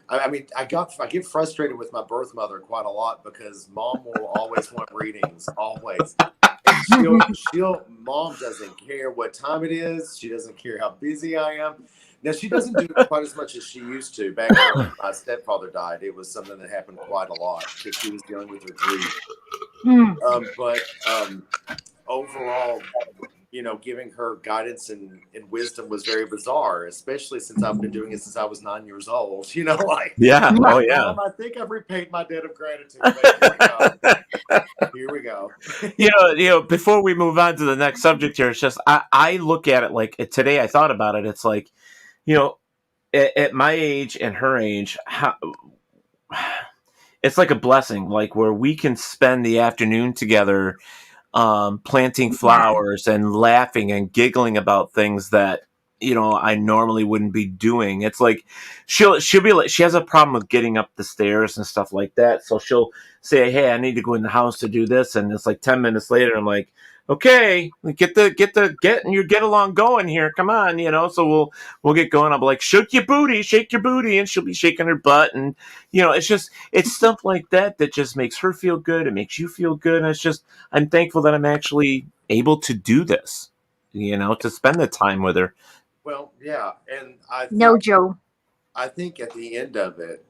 I get frustrated with my birth mother quite a lot because mom will always want readings, always. And Mom doesn't care what time it is. She doesn't care how busy I am. Now, she doesn't do it quite as much as she used to. Back when my stepfather died, it was something that happened quite a lot because she was dealing with her grief. But overall, giving her guidance and wisdom was very bizarre, especially since I've been doing it since I was 9 years old. Yeah. Oh, yeah. Mom, I think I've repaid my debt of gratitude. But here we go. Before we move on to the next subject here, it's just I look at it like today. I thought about it. It's like, at my age and her age, it's like a blessing, like where we can spend the afternoon together, planting flowers and laughing and giggling about things that, I normally wouldn't be doing. It's like she'll be like, she has a problem with getting up the stairs and stuff like that. So she'll say, "Hey, I need to go in the house to do this." And it's like 10 minutes later, I'm like, "Okay, get your get along going here. Come on, So we'll get going. I'll be like, shake your booty, and she'll be shaking her butt, and it's stuff like that just makes her feel good. It makes you feel good, and I'm thankful that I'm actually able to do this, to spend the time with her. Well, yeah, and Joe. I think at the end of it,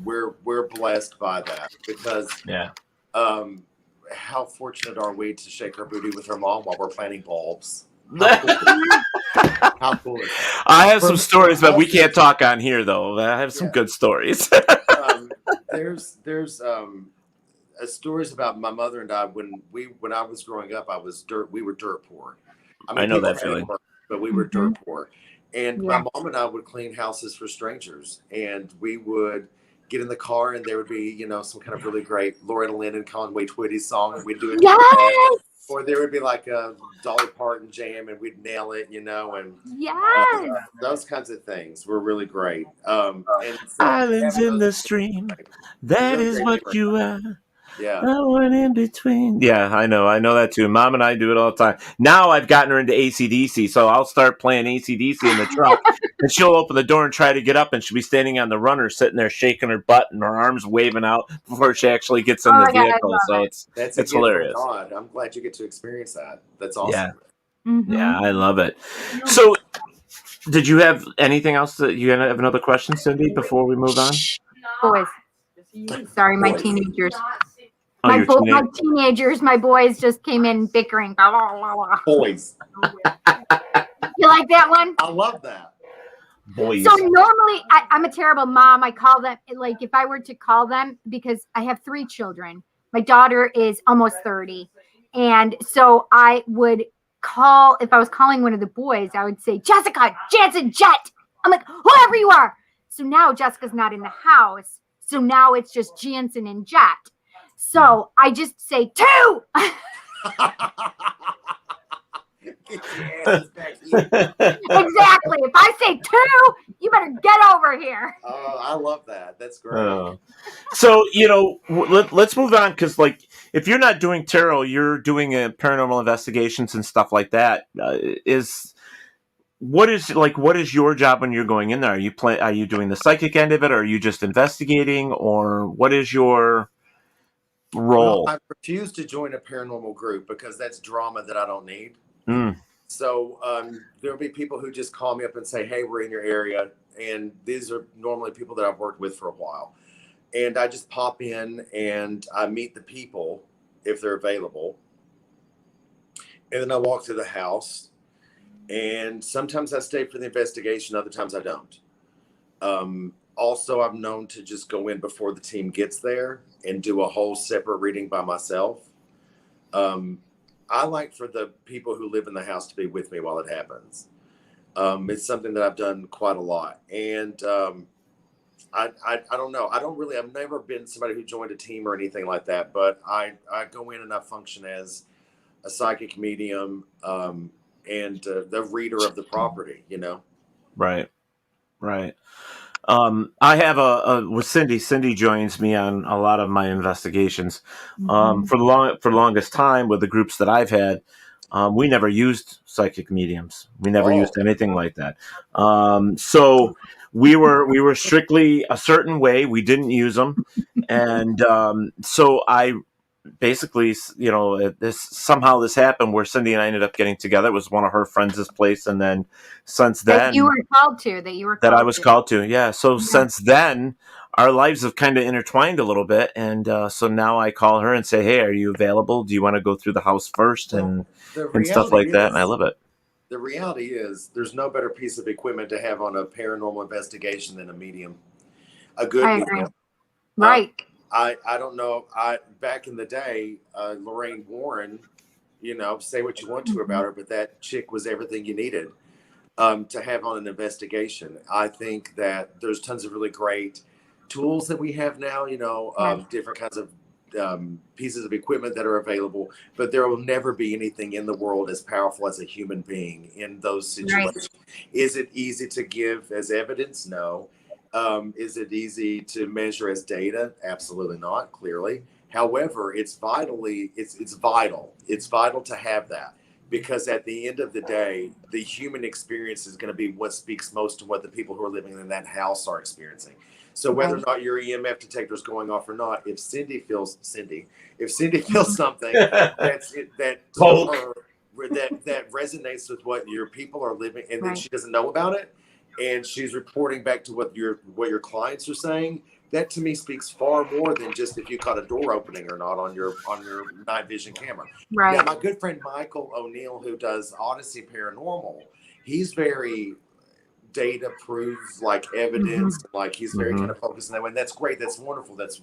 we're blessed by that because how fortunate are we to shake our booty with her mom while we're planting bulbs? How cool is that? I have some stories, but we can't talk on here, though. I have some good stories. There's stories about my mother and I when I was growing up. We were dirt poor. I know that feeling. But we were dirt poor. And my mom and I would clean houses for strangers. And we would get in the car and there would be, some kind of really great Loretta Lynn and Conway Twitty song. And we'd do it. Yes! Or there would be like a Dolly Parton jam and we'd nail it, and those kinds of things were really great. Islands in the stream. That is what you are. Yeah. No one in between. Yeah, I know that too. Mom and I do it all the time. Now I've gotten her into AC/DC, so I'll start playing AC/DC in the truck, and she'll open the door and try to get up, and she'll be standing on the runner, sitting there shaking her butt and her arms waving out before she actually gets in the vehicle. So it's hilarious. God, I'm glad you get to experience that. That's awesome. Yeah, yeah, I love it. So, did you have anything else that you have another question, Cindy, before we move on? Boys. Sorry, my teenagers. Oh, my teenagers, my boys just came in bickering. Blah, blah, blah, blah. Boys. You like that one? I love that. Boys. So normally, I'm a terrible mom. I call them, like if I were to call them, because I have 3 children. My daughter is almost 30. And so I would call, if I was calling one of the boys, I would say, Jessica, Jansen, Jet. I'm like, whoever you are. So now Jessica's not in the house. So now it's just Jansen and Jet. So I just say 2. Exactly. If I say 2, you better get over here. Oh, I love that. That's great. So, let's move on because, like, if you're not doing tarot, you're doing paranormal investigations and stuff like that. What is your job when you're going in there? Are you doing the psychic end of it, or are you just investigating, or what is your role? Well, I refuse to join a paranormal group because that's drama that I don't need. So there'll be people who just call me up and say, "Hey, we're in your area," and these are normally people that I've worked with for a while, and I just pop in and I meet the people if they're available, and then I walk through the house, and sometimes I stay for the investigation, other times I don't. Also, I'm known to just go in before the team gets there and do a whole separate reading by myself. I like for the people who live in the house to be with me while it happens. It's something that I've done quite a lot. And I don't know. I've never been somebody who joined a team or anything like that, but I go in and I function as a psychic medium and the reader of the property, Right. I have with Cindy. Cindy joins me on a lot of my investigations. For the longest time with the groups that I've had, we never used psychic mediums. We never used anything like that. So we were strictly a certain way. We didn't use them, and so I basically, this happened where Cindy and I ended up getting together. It was one of her friends' place, and then since then that you were called to. I was called to. Yeah. So since then, our lives have kind of intertwined a little bit, and so now I call her and say, "Hey, are you available? Do you want to go through the house first and stuff like that?" And I love it. The reality is, there's no better piece of equipment to have on a paranormal investigation than a medium, a good medium. Right. I don't know. Back in the day, Lorraine Warren, say what you want to about her, but that chick was everything you needed to have on an investigation. I think that there's tons of really great tools that we have now, different kinds of pieces of equipment that are available, but there will never be anything in the world as powerful as a human being in those situations. Right. Is it easy to give as evidence? No. Is it easy to measure as data? Absolutely not, clearly. However, it's vital to have that, because at the end of the day, the human experience is going to be what speaks most to what the people who are living in that house are experiencing. So whether or not your EMF detector is going off or not, if Cindy feels something that resonates with what your people are living, and then she doesn't know about it, and she's reporting back to what your clients are saying, that to me speaks far more than just if you caught a door opening or not on your night vision camera. Right. Yeah, my good friend Michael O'Neill, who does Odyssey Paranormal, he's very data proves like evidence, like he's very kind of focused on that way. And that's great. That's wonderful. That's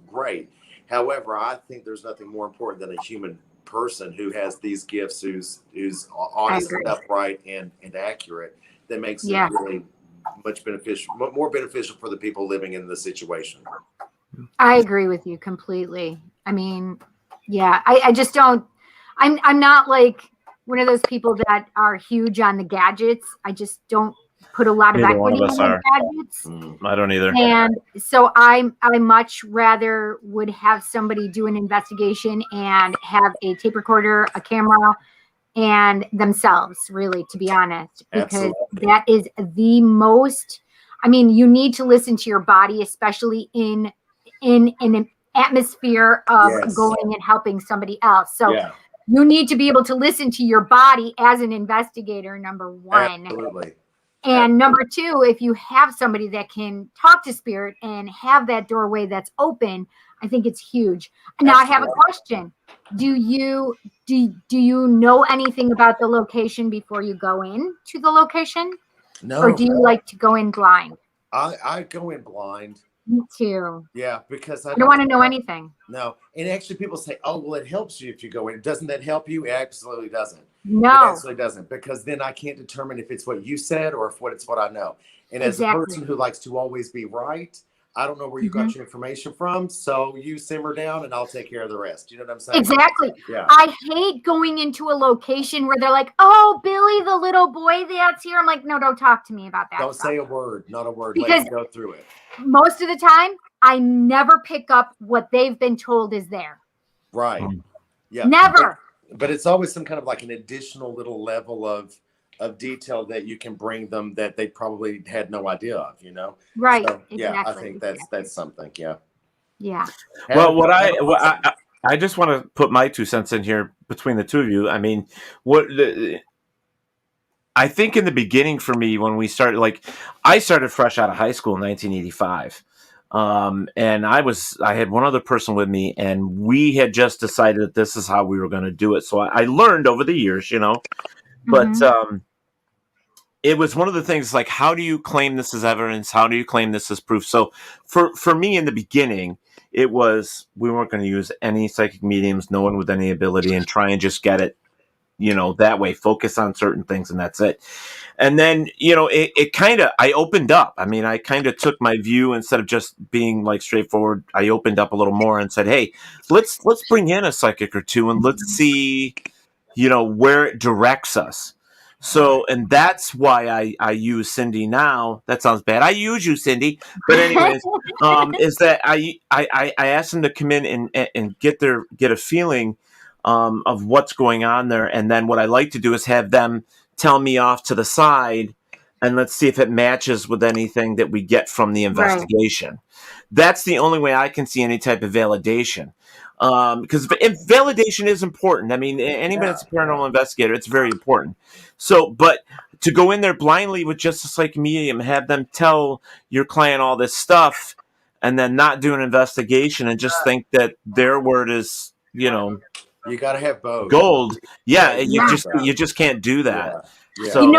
great. However, I think there's nothing more important than a human person who has these gifts, who's honest and upright and accurate, that makes it really much more beneficial for the people living in the situation. I agree with you completely. I mean, I just don't, I'm not like one of those people that are huge on the gadgets. I just don't put a lot of equity in the gadgets. I don't either. And so I much rather would have somebody do an investigation and have a tape recorder, a camera, and themselves, really, to be honest, because that is the most, you need to listen to your body, especially in an atmosphere of going and helping somebody else. So you need to be able to listen to your body as an investigator, number one. Absolutely. And number two, if you have somebody that can talk to spirit and have that doorway that's open, I think it's huge. Now I have a question. Do you know anything about the location before you go in to the location? No. Or do you like to go in blind? I go in blind. Me too. Yeah, because I don't want to know anything. No. And actually people say, oh, well, it helps you if you go in. Doesn't that help you? It absolutely doesn't. No. It absolutely doesn't, because then I can't determine if it's what you said or if it's what I know. And as a person who likes to always be right, I don't know where you got your information from, so you simmer down and I'll take care of the rest. You know what I'm saying? Exactly. Yeah. I hate going into a location where they're like, oh, Billy, the little boy that's here. I'm like, no, don't talk to me about that. Don't say a word, not a word. Because let me go through it. Most of the time, I never pick up what they've been told is there. Right. Yeah. Never. But it's always some kind of like an additional little level of detail that you can bring them that they probably had no idea of, Right. So, exactly. Yeah, I think that's something. Yeah. Yeah. Well, I just want to put my 2 cents in here between the two of you. I mean, I think in the beginning for me, when we started, I started fresh out of high school in 1985. And I had one other person with me, and we had just decided that this is how we were going to do it. So I learned over the years, but, it was one of the things like, how do you claim this as evidence? How do you claim this as proof? So for me in the beginning, it was, we weren't going to use any psychic mediums, no one with any ability, and try and just get it, that way, focus on certain things, and that's it. And then, it kind of, I opened up. I kind of took my view, instead of just being straightforward, I opened up a little more and said, hey, let's bring in a psychic or two and let's see, where it directs us. So, and that's why I use Cindy now. That sounds bad. I use you, Cindy. But anyways, is that I asked them to come in and get a feeling of what's going on there. And then what I like to do is have them tell me off to the side, and let's see if it matches with anything that we get from the investigation. Right. That's the only way I can see any type of validation. Because validation is important. I mean, anybody that's a paranormal investigator, it's very important. So, but to go in there blindly with just a psychic medium, have them tell your client all this stuff, and then not do an investigation and just think that their word is, you got to have both. Gold. Yeah, you just can't do that. Yeah. So,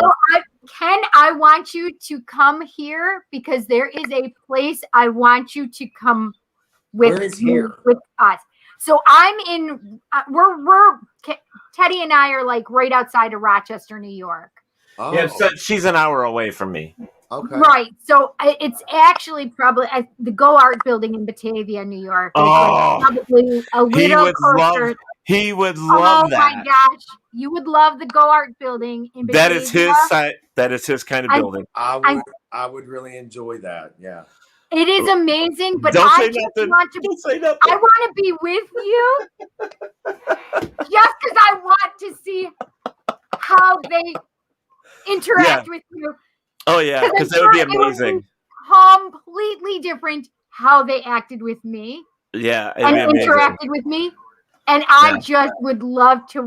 Ken, I want you to come here because there is a place I want you to come with. Where is here? With us. So I'm in. Teddy and I are like right outside of Rochester, New York. Oh. Yeah, so she's an hour away from me. Okay. Right. So it's actually probably the Go Art Building in Batavia, New York. Probably a little closer. He would love that. Oh my gosh. You would love the Go Art Building in Batavia. That is his site. That is his kind of building. I would really enjoy that. Yeah. It is amazing, but Don't I say just nothing. want to. Don't say nothing. I want to be with you, just because I want to see how they interact with you. Oh yeah, because that would be amazing. Completely different how they acted with me. Yeah, and interacted with me, and I just would love to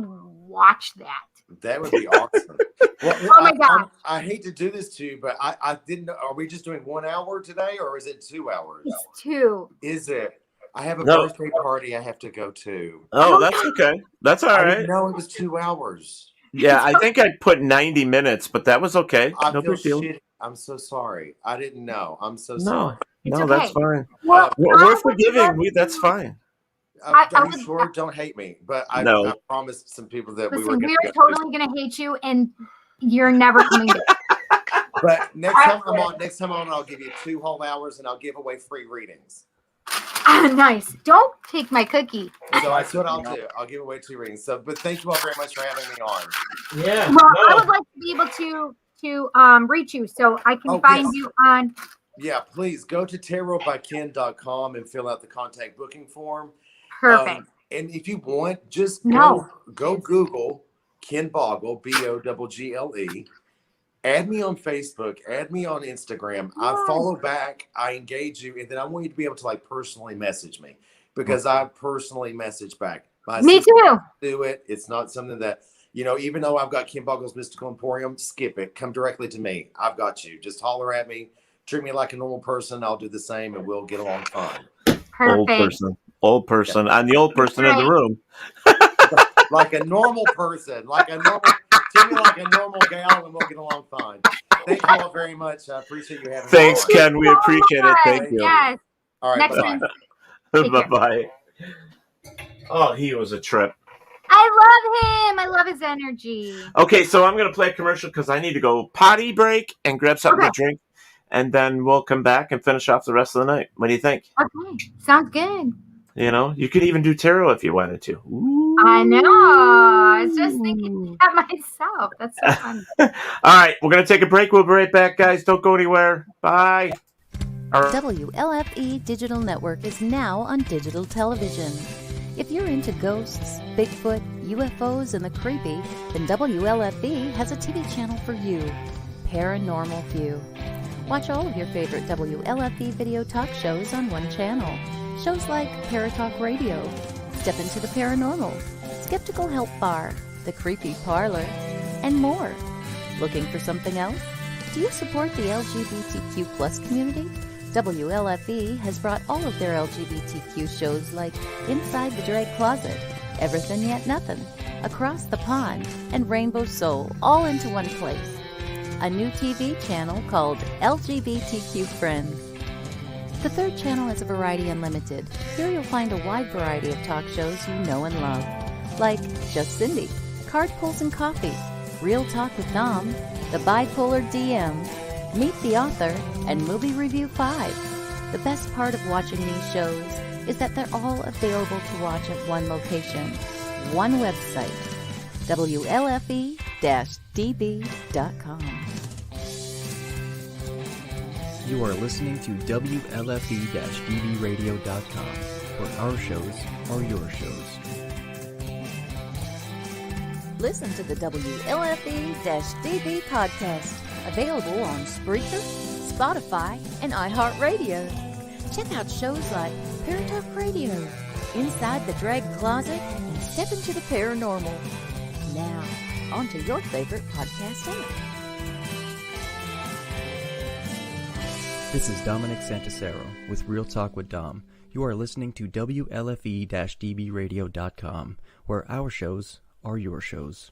watch that. That would be awesome. Well, oh my God. I hate to do this to you, but I didn't know. Are we just doing 1 hour today or is it 2 hours? It's 2. Is it? I have a birthday party I have to go to. Oh, that's okay. That's all right. I didn't know it was 2 hours. Yeah, I think I put 90 minutes, but that was okay. I No feel big deal. shitty. I'm so sorry. I didn't know. I'm so sorry. No, that's fine. Well, we're forgiving. That's fine. Don't be sure. Don't hate me, but I promised some people that we were going to. We're totally going to hate you, and you're never coming back. But next time I'm on, I'll give you 2 whole hours, and I'll give away free readings. Nice. Don't take my cookie. So that's what I'll do. I'll give away 2 readings. So, but thank you all very much for having me on. Yeah. Well, I would like to be able to reach you, so I can find you on. Yeah, please go to tarotbyken.com and fill out the contact booking form. Perfect. And if you want, just go Google Ken Boggle, Boggle. Add me on Facebook. Add me on Instagram. I follow back. I engage you, and then I want you to be able to personally message me because I personally message back. Me too. Do it. It's not something that even though I've got Ken Boggle's Mystical Emporium, skip it. Come directly to me. I've got you. Just holler at me. Treat me like a normal person. I'll do the same, and we'll get along fine. Perfect. Old person. I'm the old person in the room. Like a normal person. Treat me like a normal gal, and we'll get along fine. Thank you all very much. I appreciate you having me. Thanks, Ken. We appreciate it. Thank you. Yes. All right. Bye. Bye-bye. Oh, he was a trip. I love him. I love his energy. Okay, so I'm going to play a commercial because I need to go potty break and grab something to drink. And then we'll come back and finish off the rest of the night. What do you think? Okay. Sounds good. You could even do tarot if you wanted to. Ooh. I know. I was just thinking that myself. That's so fun. All right. We're going to take a break. We'll be right back, guys. Don't go anywhere. Bye. WLFE Digital Network is now on digital television. If you're into ghosts, Bigfoot, UFOs, and the creepy, then WLFE has a TV channel for you, Paranormal View. Watch all of your favorite WLFE video talk shows on one channel. Shows like Paratalkradio, Step Into the Paranormal, Skeptical Help Bar, The Creepy Parlor, and more. Looking for something else? Do you support the LGBTQ plus community? WLFE has brought all of their LGBTQ shows like Inside the Drag Closet, Everything Yet Nothing, Across the Pond, and Rainbow Soul all into one place. A new TV channel called LGBTQ Friends. The third channel is Variety Unlimited. Here you'll find a wide variety of talk shows you know and love, like Just Cindy, Card Pulls and Coffee, Real Talk with Dom, The Bipolar DMs, Meet the Author, and Movie Review 5. The best part of watching these shows is that they're all available to watch at one location, one website, WLFE-DB.com. You are listening to WLFE-DBradio.com, where our shows are your shows. Listen to the WLFE-DB podcast, available on Spreaker, Spotify, and iHeartRadio. Check out shows like Paratalkradio, inside the drag closet and step into the paranormal. Now, on to your favorite podcast app. This is Dominic Santasero with Real Talk with Dom. You are listening to WLFE-dbradio.com, where our shows are your shows.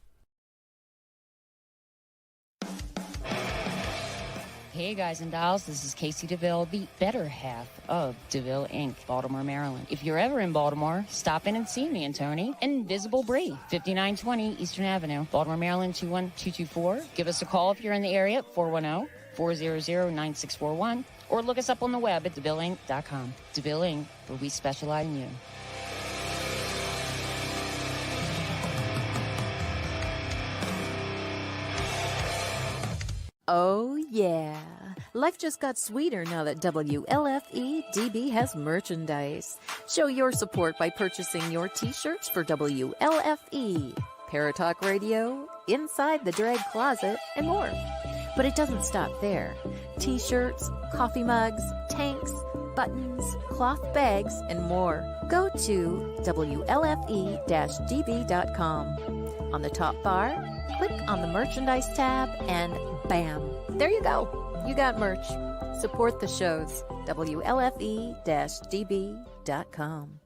Hey guys and dolls, this is Casey DeVille, the better half of DeVille Inc., Baltimore, Maryland. If you're ever in Baltimore, stop in and see me and Tony. Invisible Bree, 5920 Eastern Avenue, Baltimore, Maryland, 21224. Give us a call if you're in the area at 410-400-9641, or look us up on the web at DeVilleInc.com. DeVille Inc., where we specialize in you. Oh, yeah. Life just got sweeter now that WLFE-DB has merchandise. Show your support by purchasing your t-shirts for WLFE, Paratalk Radio, Inside the Drag Closet, and more. But it doesn't stop there. T-shirts, coffee mugs, tanks, buttons, cloth bags, and more. Go to WLFE-DB.com. On the top bar, click on the merchandise tab and bam, there you go. You got merch. Support the shows. WLFE-DB.com.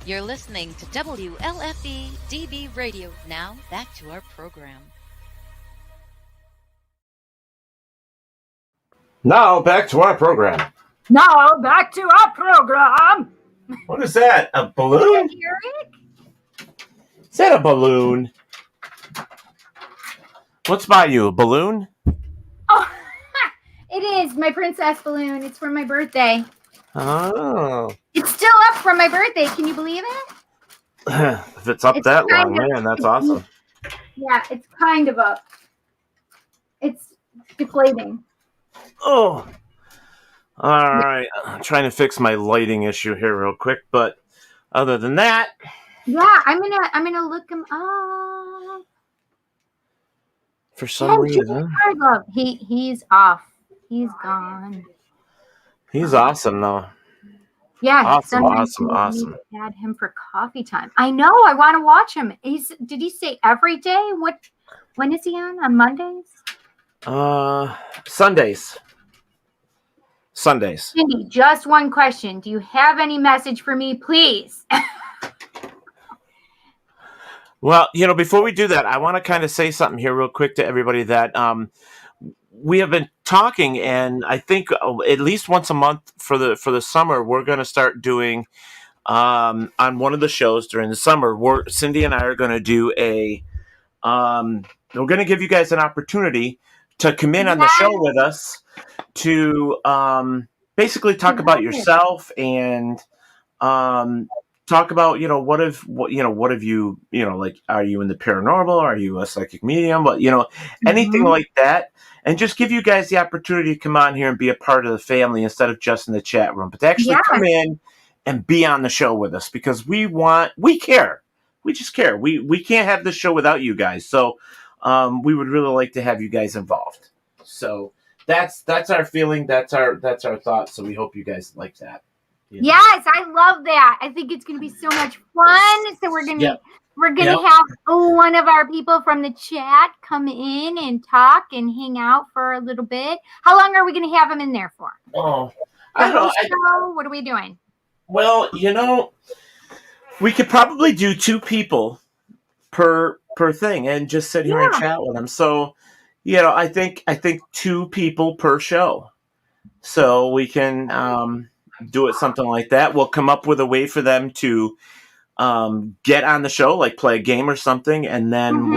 You're listening to WLFE-DB Radio. Now, back to our program. Now, back to our program. Now, back to our program. What is that? A balloon? Is that a balloon? What's by you? A balloon? Oh, it is my princess balloon. It's for my birthday. Oh. It's still up for my birthday. Can you believe it? If it's up that long, man, that's awesome. Yeah, it's kind of up. It's deflating. Oh. All right. I'm trying to fix my lighting issue here real quick, but other than that. Yeah, I'm gonna look him up. For some reason. He's off. He's gone. He's awesome, though. Yeah. Awesome. Add him for coffee time. I know. I want to watch him. Did he say every day? When is he on Mondays? Sundays. Cindy, just one question. Do you have any message for me, please? Well, before we do that, I want to kind of say something here real quick to everybody that we have been talking, and I think at least once a month for the summer, we're going to start doing on one of the shows during the summer. Cindy and I are going to do we're going to give you guys an opportunity to come in on the show with us to basically talk about yourself and talk about, what have you, like, are you in the paranormal? Are you a psychic medium? But, anything like that. And just give you guys the opportunity to come on here and be a part of the family instead of just in the chat room, but to actually come in and be on the show with us, because we care. We just care. We can't have this show without you guys. So we would really like to have you guys involved. So that's our feeling. That's our thought. So we hope you guys like that. Yes, I love that. I think it's going to be so much fun. So we're going to have one of our people from the chat come in and talk and hang out for a little bit. How long are we going to have him in there for? Oh, I don't know. What are we doing? Well, we could probably do 2 people per thing and just sit here and chat with them. So, I think 2 people per show. So we can do it something like that. We'll come up with a way for them to get on the show, like play a game or something, and then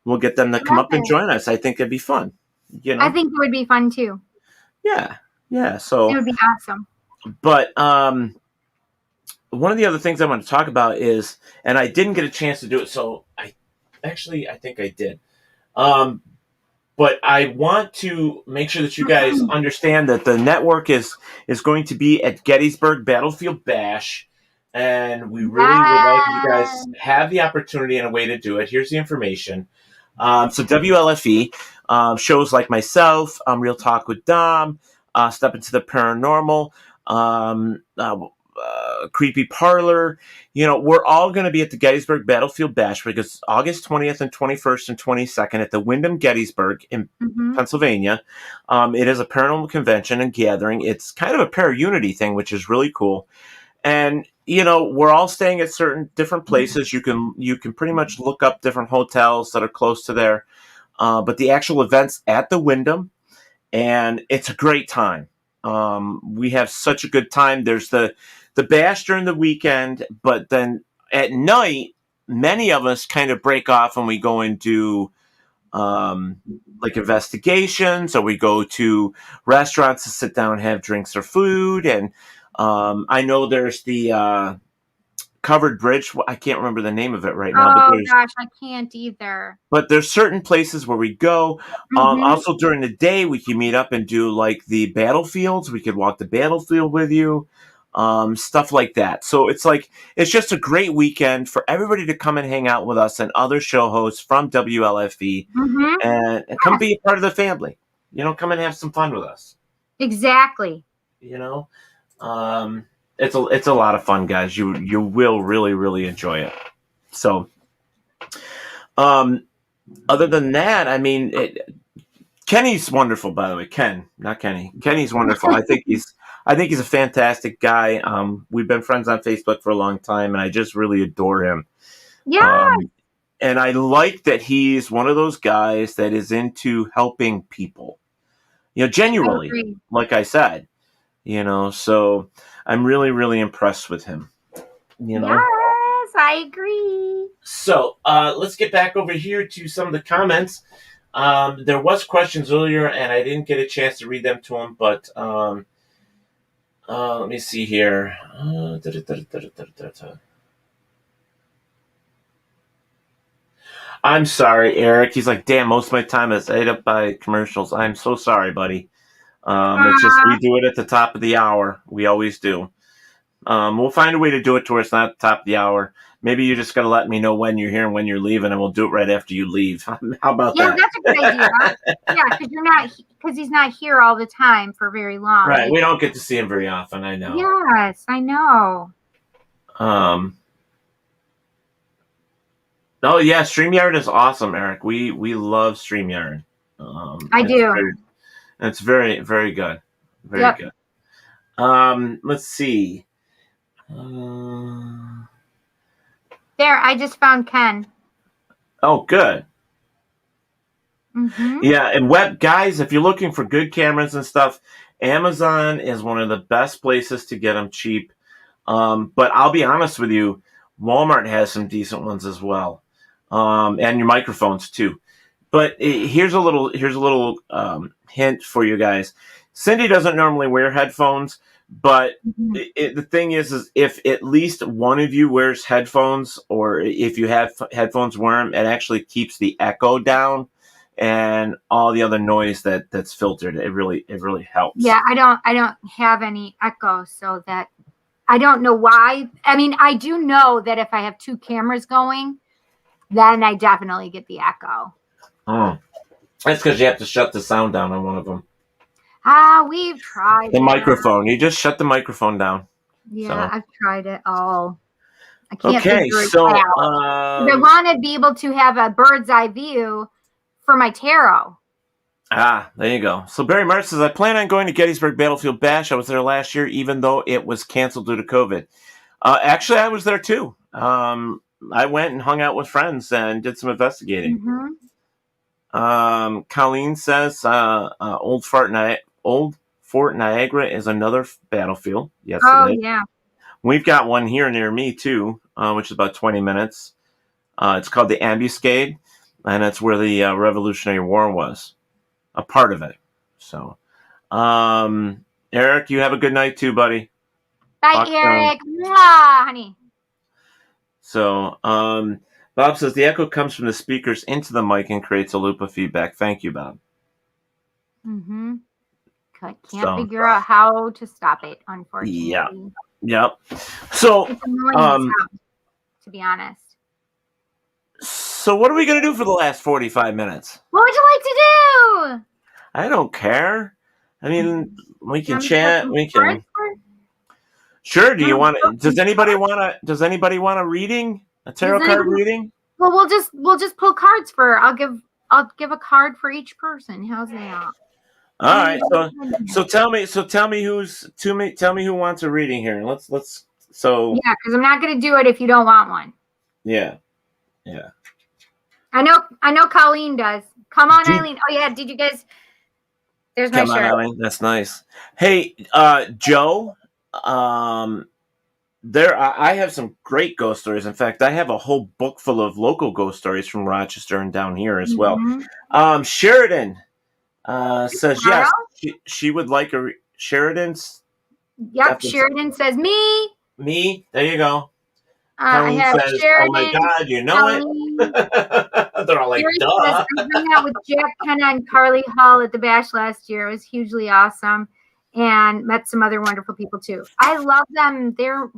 we'll get them to come up and join us. I think it'd be fun. I think it would be fun too. Yeah. So it would be awesome. But one of the other things I want to talk about is, and I didn't get a chance to do it, so I think I did. But I want to make sure that you guys understand that the network is going to be at Gettysburg Battlefield Bash, and we really would like you guys to have the opportunity and a way to do it. Here's the information. So WLFE, shows like myself, Real Talk with Dom, Step Into the Paranormal, Creepy Parlor. We're all going to be at the Gettysburg Battlefield Bash because August 20th and 21st and 22nd at the Wyndham Gettysburg in Pennsylvania. It is a paranormal convention and gathering. It's kind of a para-unity thing, which is really cool. And, we're all staying at certain different places. You can pretty much look up different hotels that are close to there. But the actual event's at the Wyndham, and it's a great time. We have such a good time. There's the bash during the weekend, but then at night, many of us kind of break off and we go and do like investigations, or we go to restaurants to sit down and have drinks or food. And I know there's the covered bridge. I can't remember the name of it right now. Oh gosh, I can't either. But there's certain places where we go. Also during the day, we can meet up and do like the battlefields. We could walk the battlefield with you, stuff like that. So it's just a great weekend for everybody to come and hang out with us and other show hosts from WLFE and come be a part of the family. Come and have some fun with us. Exactly. It's a lot of fun, guys. You will really, really enjoy it. So, other than that, I mean, Kenny's wonderful, by the way. Ken, not Kenny. Kenny's wonderful. I think he's a fantastic guy. We've been friends on Facebook for a long time, and I just really adore him. Yeah. And I like that he's one of those guys that is into helping people. Genuinely, like I said. So I'm really, really impressed with him. Yes, I agree. So let's get back over here to some of the comments. There was questions earlier, and I didn't get a chance to read them to him, but let me see here. I'm sorry, Eric. He's like, damn, most of my time is ate up by commercials. I'm so sorry, buddy. It's just we do it at the top of the hour. We always do. We'll find a way to do it towards not the top of the hour. Maybe you just got to let me know when you're here and when you're leaving, and we'll do it right after you leave. How about that? Yeah, that's a good idea. Yeah, because he's not here all the time for very long. Right, we don't get to see him very often. I know. Yes, I know. Oh yeah, StreamYard is awesome, Eric. We love StreamYard. I do. It's very, very good. Very good. Let's see. There, I just found Ken. Oh, good. Mm-hmm. Yeah, and guys, if you're looking for good cameras and stuff, Amazon is one of the best places to get them cheap. But I'll be honest with you, Walmart has some decent ones as well, and your microphones too. But here's a little hint for you guys. Cindy doesn't normally wear headphones, but the thing is if at least one of you wears headphones, or if you have headphones, wear them, it actually keeps the echo down and all the other noise that's filtered. It really helps. Yeah, I don't have any echo, so that I don't know why. I mean, I do know that if I have two cameras going, then I definitely get the echo. Oh, that's because you have to shut the sound down on one of them. We've tried the microphone. You just shut the microphone down. Yeah, so. I've tried it all. I can't okay, figure it so out. I want to be able to have a bird's eye view for my tarot. There you go. So Barry Martin says, I plan on going to Gettysburg Battlefield Bash. I was there last year, even though it was canceled due to COVID. Actually, I was there too. I went and hung out with friends and did some investigating. Mm-hmm. Colleen says, Old Fort Niagara is another battlefield. Yes, oh, it is. Yeah. We've got one here near me too, which is about 20 minutes. It's called the Ambuscade, and it's where the Revolutionary War was, a part of it. So, Eric, you have a good night too, buddy. Bye, Eric. Mwah, honey. So, Bob says the echo comes from the speakers into the mic and creates a loop of feedback. Thank you, Bob. Mm-hmm. Can't figure out how to stop it, unfortunately. Yeah. Yep. So, it's annoying as hell, to be honest. So, what are we going to do for the last 45 minutes? What would you like to do? I don't care. I mean, we can chat. We can. Sure. Do you want? Does anybody want a reading? A tarot card reading? Well, we'll just pull cards for. I'll give a card for each person. How's that? All right. So tell me who wants a reading here. Let's. So yeah, because I'm not going to do it if you don't want one. Yeah. I know Colleen does. Come on, Eileen. Oh yeah, did you guys? There's my shirt. Come on, Eileen. That's nice. Hey, Joe. I have some great ghost stories. In fact, I have a whole book full of local ghost stories from Rochester and down here as well. Sheridan says yes. She would like a Sheridan's. Yep, Sheridan says me. Me. There you go. I have says, Sheridan. Oh my God, you know it. They're all like, duh. I hung out with Jack Penna and Carly Hall at the Bash last year. It was hugely awesome, and met some other wonderful people too. I love them. They're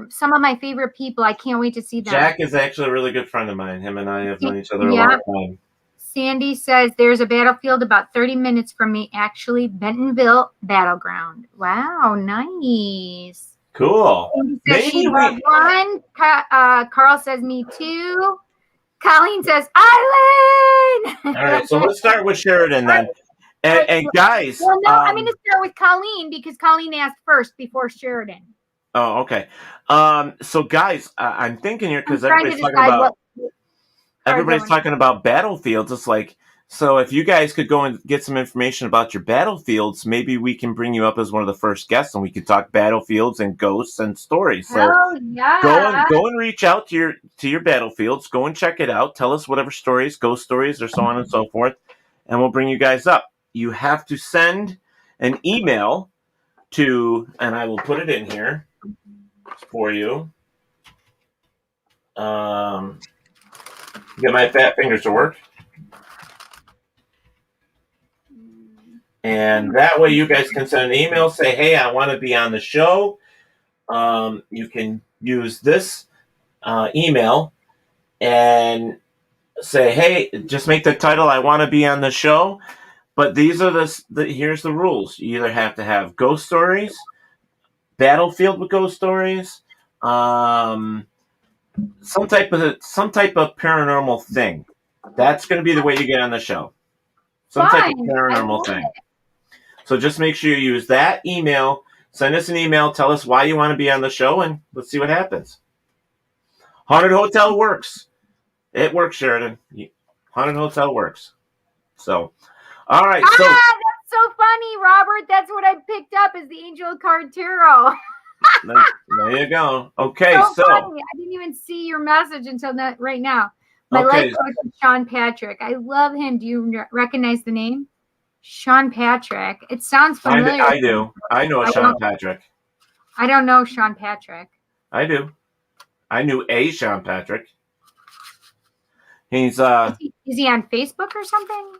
some of my favorite people. I can't wait to see them. Jack is actually a really good friend of mine. Him and I have known each other a long time. Sandy says there's a battlefield about 30 minutes from me, actually, Bentonville Battleground. Wow, nice. Cool. Maybe one. Carl says me too. Colleen says Eileen. All right, so let's start with Sheridan then. And guys. Well, no, I'm going to start with Colleen because Colleen asked first before Sheridan. Oh, okay. So guys, I'm thinking here because everybody's talking about battlefields. It's like, so if you guys could go and get some information about your battlefields, maybe we can bring you up as one of the first guests and we could talk battlefields and ghosts and stories. So go and reach out to your battlefields. Go and check it out. Tell us whatever stories, ghost stories, or so on and so forth, and we'll bring you guys up. You have to send an email to, and I will put it in here for you. Get my fat fingers to work. And that way you guys can send an email, say, hey, I want to be on the show. You can use this email and say, hey, just make the title, I want to be on the show. But these are here's the rules. You either have to have ghost stories, battlefield with ghost stories, some type of paranormal thing. That's going to be the way you get on the show. Some type of paranormal thing. So just make sure you use that email. Send us an email. Tell us why you want to be on the show, and let's see what happens. Haunted Hotel works. It works, Sheridan. Haunted Hotel works. So, all right. So that's so funny, Robert. That's what I picked up as the Angel Card Tarot. There you go. Okay, so funny. I didn't even see your message until right now. My life coach is Sean Patrick. I love him. Do you recognize the name? Sean Patrick. It sounds familiar. I do. I know Sean Patrick. I don't know Sean Patrick. I do. I knew a Sean Patrick. He's Is he on Facebook or something,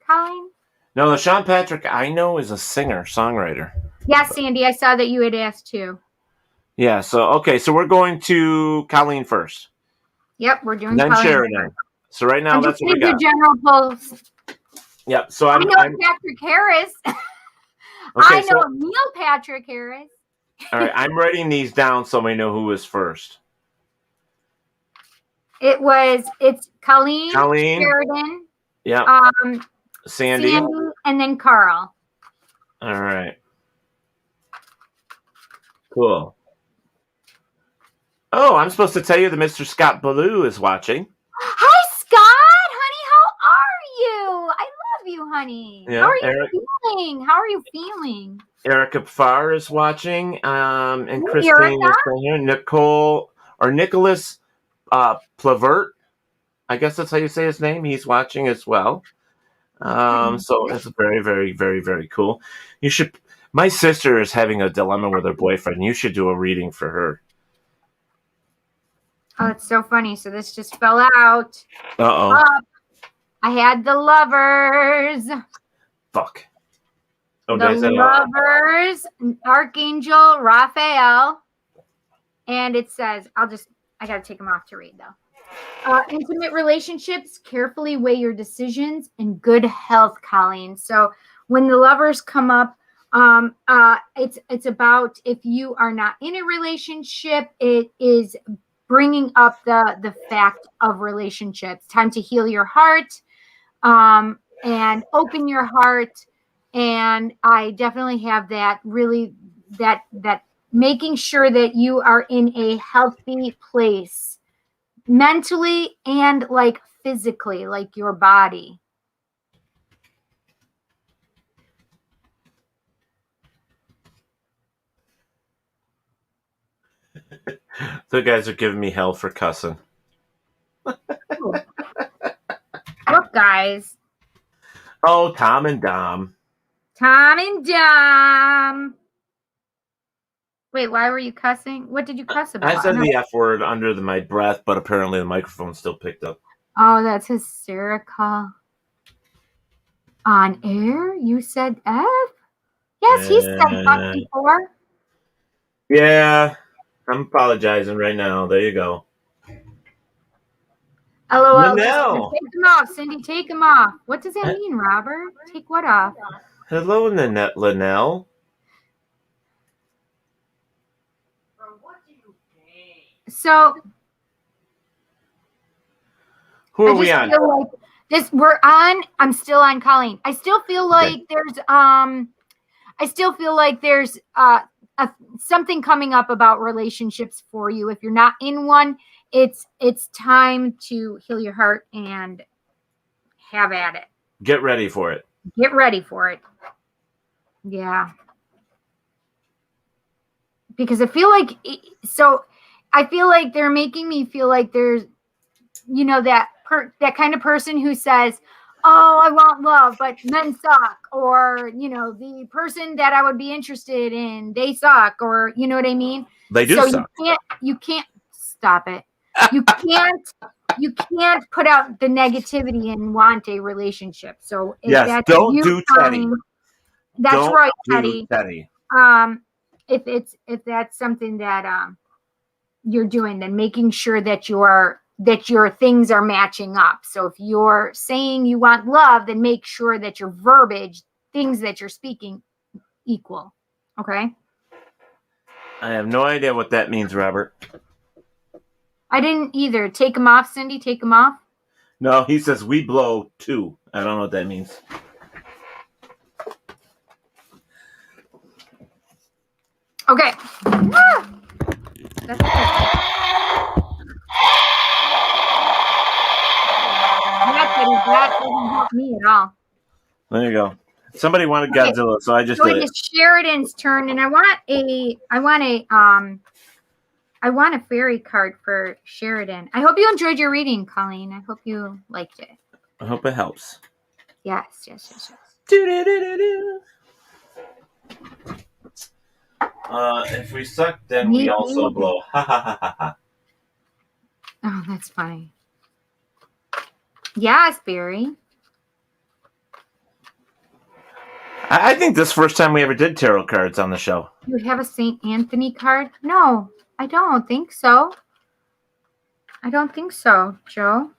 Colleen? No, the Sean Patrick I know is a singer, songwriter. Yes, Sandy, I saw that you had asked too. Yeah, so we're going to Colleen first. Yep, we're doing then Colleen. Sheridan. So right now that's what we got. The general polls. Yep. So I know Patrick Harris. I know Neil Patrick Harris. All right, I'm writing these down so we know who is first. It's Colleen, Sheridan. Yeah. Sandy, and then Carl. All right. Cool. Oh, I'm supposed to tell you that Mr. Scott Ballou is watching. Hi, Scott, honey. How are you? I love you, honey. Yeah, how are you feeling? How are you feeling? Erica Farr is watching, and Christine is here. Nicholas Plavert. I guess that's how you say his name. He's watching as well. So it's very, very, very, very cool. You should. My sister is having a dilemma with her boyfriend. You should do a reading for her. Oh, it's so funny. So this just fell out. Uh-oh. I had the lovers. Fuck. Oh, the lovers, Archangel Raphael. And it says, I got to take them off to read though. Intimate relationships, carefully weigh your decisions, and good health, Colleen. So when the lovers come up, It's about if you are not in a relationship, it is bringing up the fact of relationships. Time to heal your heart, and open your heart. And I definitely have that really that making sure that you are in a healthy place mentally and like physically, like your body. The guys are giving me hell for cussing. What guys? Oh, Tom and Dom. Tom and Dom. Wait, why were you cussing? What did you cuss about? I said the F word under my breath, but apparently the microphone still picked up. Oh, that's hysterical. On air? You said F? Yes, he said fuck before. Yeah, I'm apologizing right now. There you go. LOL. Linnell. Take him off, Cindy. Take him off. What does that mean, Robert? Take what off? Hello, Linnell. So, who are we on? Like we're on. I'm still on Colleen. I still feel like there's something coming up about relationships for you. If you're not in one, it's time to heal your heart and have at it. Get ready for it. Get ready for it. Yeah. Because I feel like they're making me feel like there's, that kind of person who says, oh, I want love, but men suck. Or, the person that I would be interested in, they suck. Or, you know what I mean? They do suck. You can't stop it. You can't put out the negativity and want a relationship. So yes, don't do Teddy. That's don't right, do Teddy. If that's something that you're doing, then making sure that your things are matching up. So if you're saying you want love, then make sure that your verbiage, things that you're speaking, equal. Okay. I have no idea what that means, Robert. I didn't either. Take them off, Cindy. Take them off. No, he says we blow too. I don't know what that means. Okay. That doesn't help me at all. There you go. Somebody wanted Godzilla, so I just did it. It's Sheridan's turn, and I want a fairy card for Sheridan. I hope you enjoyed your reading, Colleen. I hope you liked it. I hope it helps. Yes. If we suck, then we also blow. Ha ha ha ha ha. Oh, that's funny. Yes, Barry. I think this is the first time we ever did tarot cards on the show. You have a St. Anthony card? No, I don't think so. I don't think so, Joe.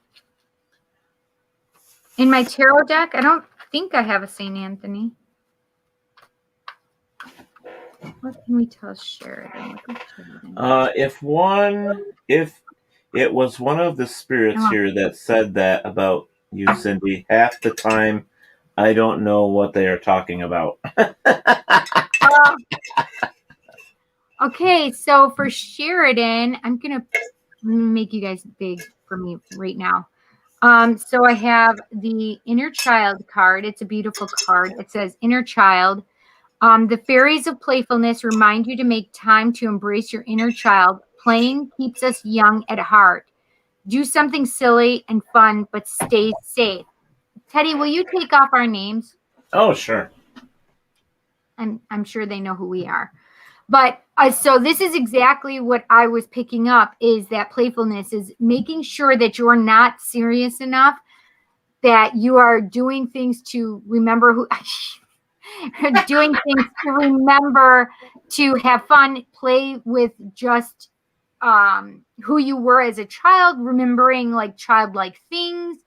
In my tarot deck, I don't think I have a St. Anthony. What can we tell Sheridan? If it was one of the spirits here that said that about you, Cindy, half the time I don't know what they are talking about. Okay, so for Sheridan, I'm gonna make you guys big for me right now. So I have the Inner Child card. It's a beautiful card. It says Inner Child. The fairies of playfulness remind you to make time to embrace your inner child. Playing keeps us young at heart. Do something silly and fun, but stay safe. Teddy, will you take off our names? Oh, sure. I'm sure they know who we are. But so this is exactly what I was picking up, is that playfulness is making sure that you're not serious enough, that you are doing things to remember to have fun, play with just who you were as a child, remembering like childlike things,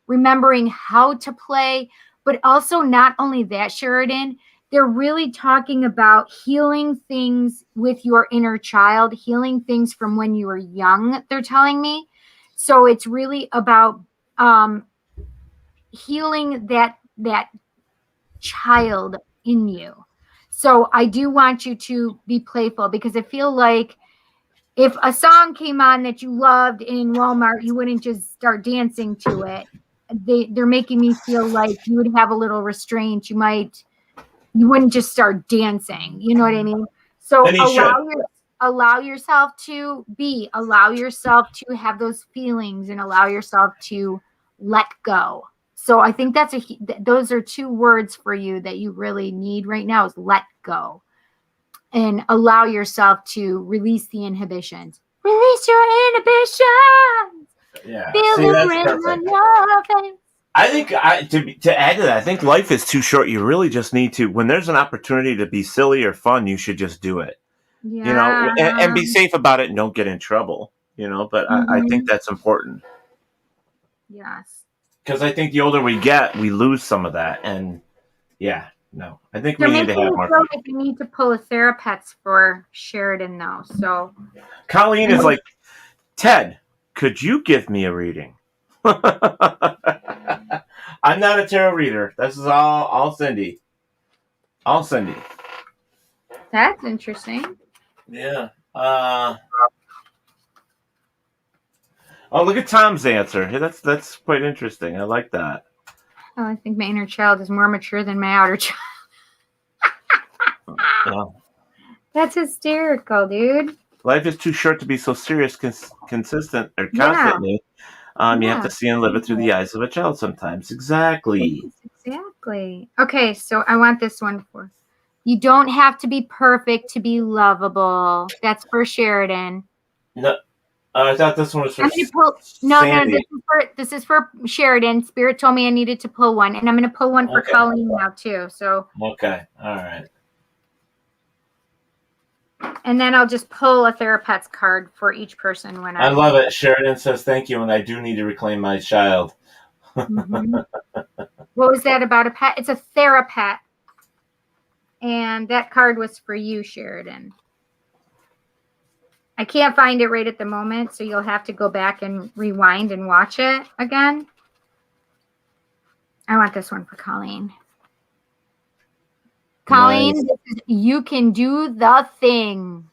remembering how to play, but also not only that, Sheridan, they're really talking about healing things with your inner child, healing things from when you were young, they're telling me. So it's really about healing that child in you. So I do want you to be playful, because I feel like if a song came on that you loved in Walmart, you wouldn't just start dancing to it. They're making me feel like you would have a little restraint. You wouldn't just start dancing. You know what I mean? So allow yourself to be, allow yourself to have those feelings, and allow yourself to let go. So I think those are 2 words for you that you really need right now, is let go. And allow yourself to release the inhibitions. Release your inhibitions. Yeah. Feel the rain on your face. I think to add to that, I think life is too short. You really just need to, when there's an opportunity to be silly or fun, you should just do it. Yeah. You know, and be safe about it and don't get in trouble. You know, but I think that's important. Yes. Because I think the older we get, we lose some of that. And yeah. No, I think we need to have more. Like you need to pull a therapist for Sheridan, though. So Colleen is like, Ted, could you give me a reading? I'm not a tarot reader. This is all Cindy. All Cindy. That's interesting. Yeah. Oh, look at Tom's answer. Hey, that's quite interesting. I like that. Oh, I think my inner child is more mature than my outer child. Yeah. That's hysterical, dude. Life is too short to be so serious, consistent, or constantly. You have to see and live it through the eyes of a child sometimes. Exactly. Exactly. Okay, so I want this one for you. Don't have to be perfect to be lovable. That's for Sheridan. No. I thought this one was for No, this is for Sheridan. Spirit told me I needed to pull one, and I'm going to pull one for Colleen now too. So okay, all right. And then I'll just pull a therapist's card for each person when I love it. Sheridan says thank you, and I do need to reclaim my child. Mm-hmm. What was that about a pet? It's a therapet, and that card was for you, Sheridan. I can't find it right at the moment, so you'll have to go back and rewind and watch it again. I want this one for Colleen. Colleen, nice. You can do the thing.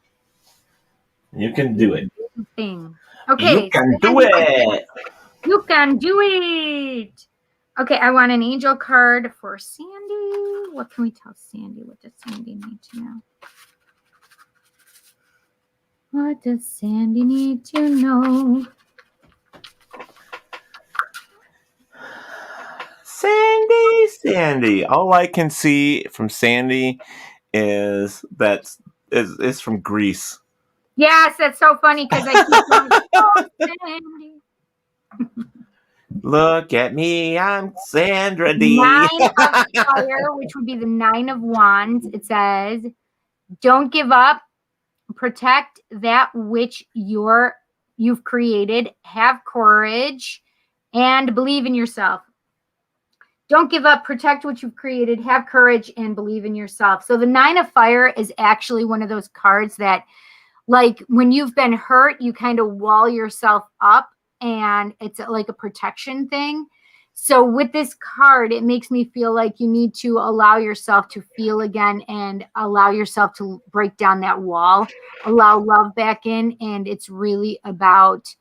You can do it. Thing. Okay. You can do it. You can do it. Okay, I want an angel card for Sandy. What can we tell Sandy? What does Sandy need to know? What does Sandy need to know? Sandy. All I can see from Sandy is from Greece. Yes, that's so funny because I keep going, oh, Sandy. Look at me, I'm Sandra D. 9 of fire, which would be the 9 of wands. It says, don't give up. Protect that which you've created. Have courage and believe in yourself. Don't give up. Protect what you've created. Have courage and believe in yourself. So the 9 of fire is actually one of those cards that, like, when you've been hurt, you kind of wall yourself up, and it's like a protection thing. So with this card, it makes me feel like you need to allow yourself to feel again and allow yourself to break down that wall, allow love back in. And it's really about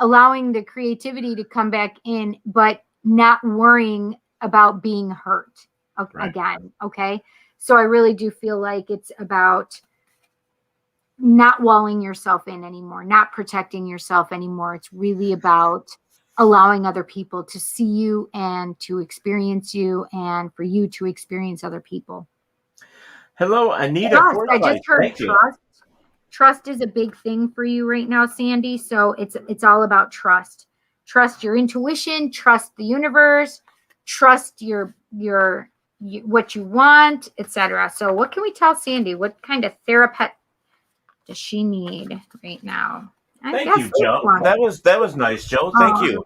allowing the creativity to come back in, but not worrying about being hurt again. Okay. So I really do feel like it's about not walling yourself in anymore, not protecting yourself anymore. It's really about allowing other people to see you and to experience you, and for you to experience other people. Hello, Anita. I just heard trust. Trust is a big thing for you right now, Sandy. So it's all about trust. Trust your intuition, trust the universe, trust your what you want, etc. So what can we tell Sandy? What kind of therapist does she need right now? Thank you, Joe. That was nice, Joe. Thank you.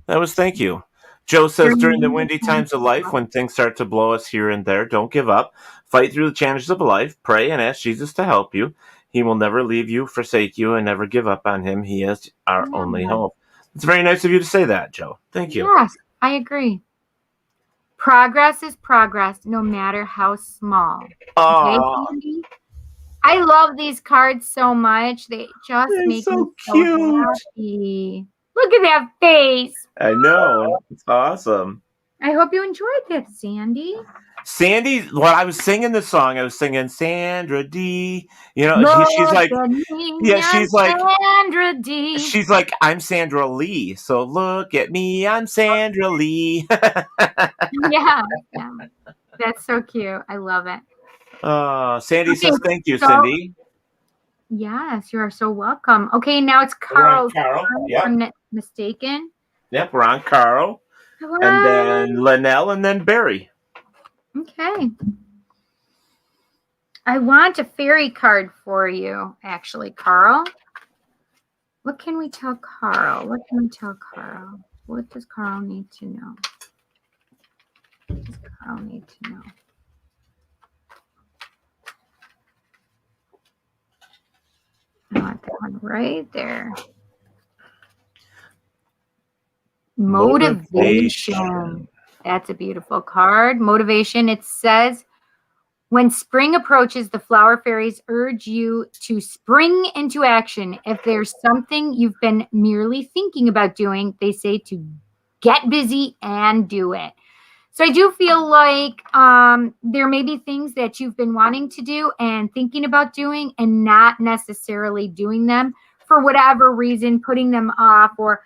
Thank you. Joe says, during the windy times of life, when things start to blow us here and there, don't give up. Fight through the challenges of life. Pray and ask Jesus to help you. He will never leave you, forsake you, and never give up on him. He is our only hope. It's very nice of you to say that, Joe. Thank you. Yes, I agree. Progress is progress, no matter how small. Okay, Sandy? I love these cards so much. They just make me so happy. Look at that face. I know. It's awesome. I hope you enjoyed that, Sandy. Sandy, when I was singing the song, I was singing Sandra D. You know, she's like, she's like, Sandra D. She's like, I'm Sandra Lee. So look at me, I'm Sandra Lee. yeah, that's so cute. I love it. Sandy says, thank you, Cindy. Yes, you are so welcome. Okay, now it's Carl. Carl, yep. I'm not mistaken. Yep, we're on Carl. What? And then Linnell, and then Barry. Okay. I want a fairy card for you, actually, Carl. What can we tell Carl? What does Carl need to know? What does Carl need to know? I want that one right there. Motivation. That's a beautiful card. Motivation. It says, when spring approaches, the flower fairies urge you to spring into action. If there's something you've been merely thinking about doing, they say to get busy and do it. So I do feel like there may be things that you've been wanting to do and thinking about doing and not necessarily doing them for whatever reason, putting them off or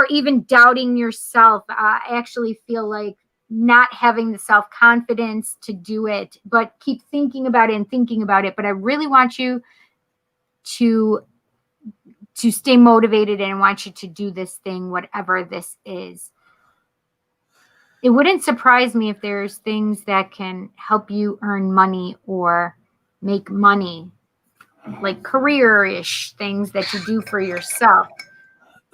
even doubting yourself. I actually feel like not having the self-confidence to do it, but keep thinking about it and thinking about it. But I really want you to stay motivated, and I want you to do this thing, whatever this is. It wouldn't surprise me if there's things that can help you earn money or make money, like career-ish things that you do for yourself.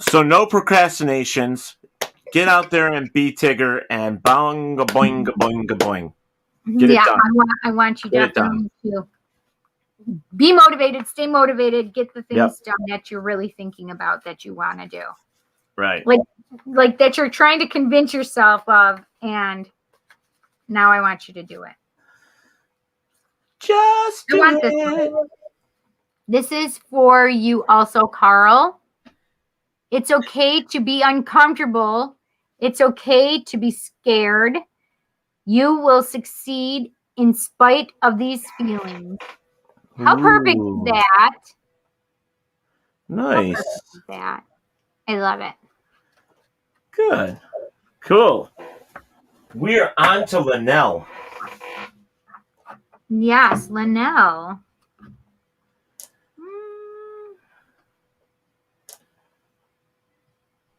So no procrastinations. Get out there and be Tigger and bong, boing, boing, boing. Get it done. I want you definitely to be motivated, stay motivated, get the things done that you're really thinking about that you want to do. Right. Like that you're trying to convince yourself of, and now I want you to do it. Just do it. This is for you also, Carl. It's okay to be uncomfortable. It's okay to be scared. You will succeed in spite of these feelings. How perfect is that? Nice. How perfect is that? I love it. Good. Cool. We're on to Linnell. Yes, Linnell.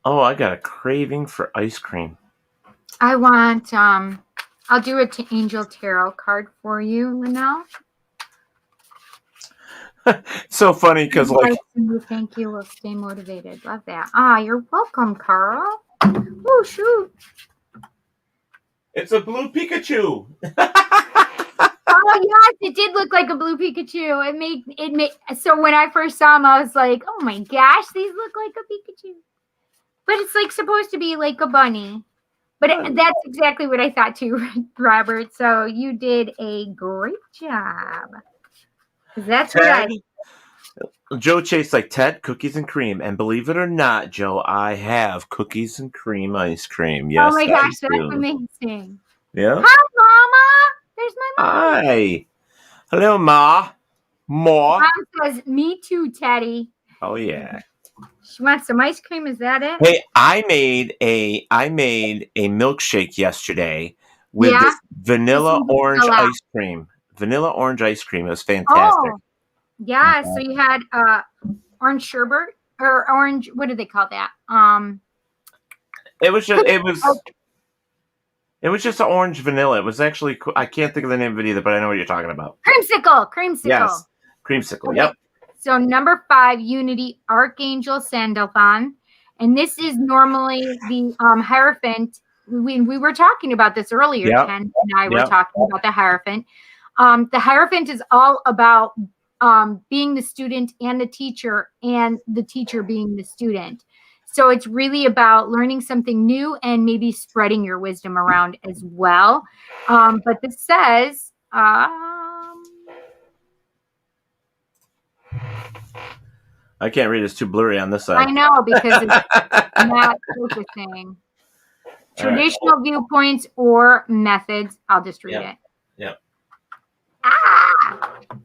Oh, I got a craving for ice cream. I want, I'll do a Angel Tarot card for you, Linnell. So funny because, like, thank you. We'll stay motivated. Love that. You're welcome, Carl. Oh, shoot. It's a blue Pikachu. Oh, yes, it did look like a blue Pikachu. It made. So when I first saw him, I was like, oh my gosh, these look like a Pikachu. But it's like supposed to be like a bunny. But that's exactly what I thought too, Robert. So you did a great job. That's Ted, what Joe Chase, like, Ted, cookies and cream. And believe it or not, Joe, I have cookies and cream ice cream. Yes, oh my gosh, that's do. amazing. Yeah. Hi, Mama. There's my mom. Hi. Hello, Ma. Ma. Mom says, me too, Teddy. Oh, yeah. She wants some ice cream. Is that it? Hey, I made a milkshake yesterday with this vanilla orange ice cream. Vanilla orange ice cream. It was fantastic. Oh, yeah. So you had orange sherbet or orange. What do they call that? It was just an orange vanilla. It was actually, I can't think of the name of it either, but I know what you're talking about. Creamsicle. Yes, creamsicle. Okay. Yep. So number 5, Unity Archangel Sandalphon. And this is normally the Hierophant we were talking about this earlier. Yep. Ken and I were Yep. talking about the Hierophant. The Hierophant is all about being the student and the teacher being the student. So it's really about learning something new and maybe spreading your wisdom around as well. But this says, I can't read. It's too blurry on this side. I know, because it's not focusing. Traditional viewpoints or methods. I'll just read it. Yep.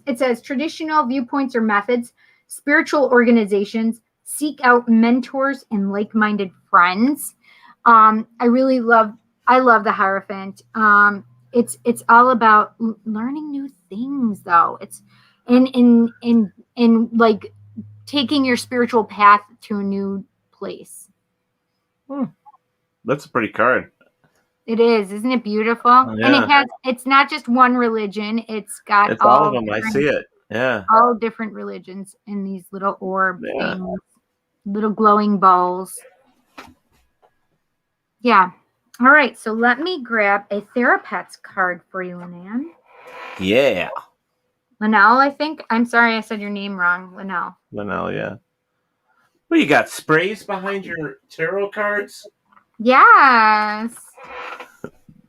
It says traditional viewpoints or methods, spiritual organizations, seek out mentors and like-minded friends. I love the Hierophant. It's all about learning new things, though. It's in like taking your spiritual path to a new place. That's a pretty card. It is, isn't it beautiful? Yeah. And it's not just one religion. It's got all of them. I see it. Yeah. All different religions in these little orb things, little glowing balls. Yeah. All right. So let me grab a Therapets card for you, Linnell. Yeah. Linnell, I think. I'm sorry, I said your name wrong. Linnell. Linnell, yeah. Well, you got sprays behind your tarot cards? Yes.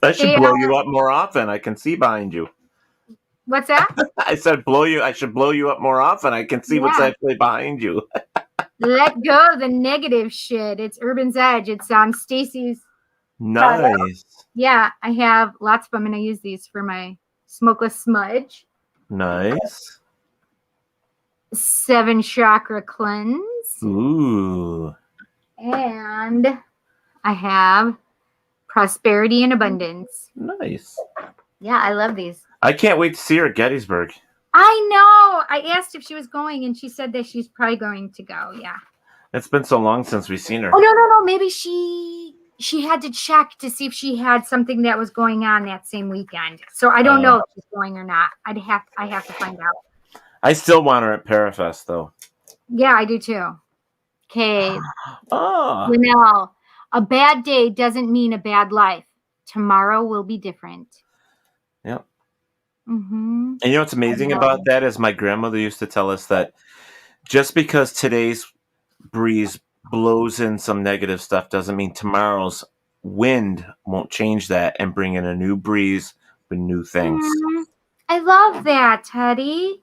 That should blow you up more often. I can see behind you. What's that? I said I should blow you up more often. I can see what's actually behind you. Let go of the negative shit. It's Urban's Edge. It's Stacy's. Nice. Yeah, I have lots of them, and I use these for my smokeless smudge. Nice. 7 chakra cleanse. Ooh. And I have prosperity and abundance. Nice. Yeah, I love these. I can't wait to see her at Gettysburg. I know. I asked if she was going, and she said that she's probably going to go. Yeah. It's been so long since we've seen her. Oh, no. Maybe she had to check to see if she had something that was going on that same weekend. So I don't know if she's going or not. I have to find out. I still want her at Parafest, though. Yeah, I do too. Okay. Oh. Linnell, a bad day doesn't mean a bad life. Tomorrow will be different. Yep. Mm-hmm. And you know what's amazing about that is my grandmother used to tell us that just because today's breeze blows in some negative stuff doesn't mean tomorrow's wind won't change that and bring in a new breeze with new things. I love that, Teddy.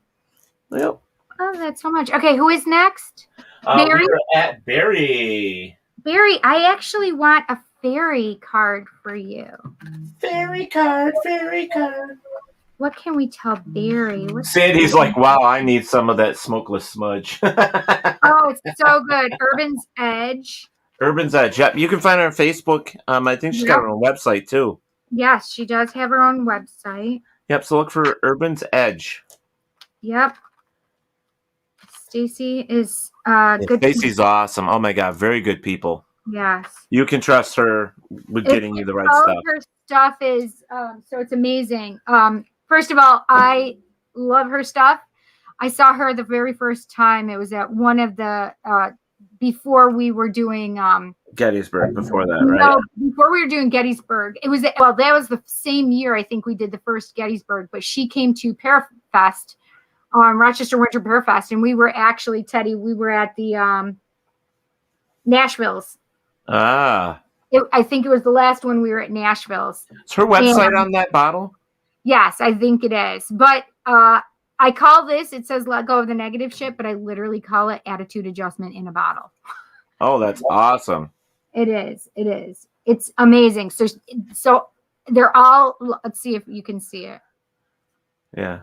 Yep. I love that so much. Okay, who is next? Barry? We're at Barry. Barry, I actually want a fairy card for you. Fairy card. What can we tell Barry? Sandy's like, wow, I need some of that smokeless smudge. Oh, it's so good. Urban's Edge. Urban's Edge. Yep. You can find her on Facebook. I think she's got her own website, too. Yes, she does have her own website. Yep. So look for Urban's Edge. Yep. Stacy is good. Stacy's awesome. Oh, my God. Very good people. Yes. You can trust her with getting you the right all stuff. Of her stuff is, so it's amazing. First of all, I love her stuff. I saw her the very first time. It was at one of the, before we were doing. Gettysburg before that, right? No, before we were doing Gettysburg. It was, that was the same year I think we did the first Gettysburg, but she came to Parafest, Rochester Winter Parafest, and we were actually, Teddy, we were at the Nashville's. Ah. I think it was the last one we were at Nashville's. Is her website on that bottle? Yes, I think it is. But I call this, it says let go of the negative shit, but I literally call it attitude adjustment in a bottle. Oh, that's awesome. It is. It's amazing. So they're all, let's see if you can see it. Yeah.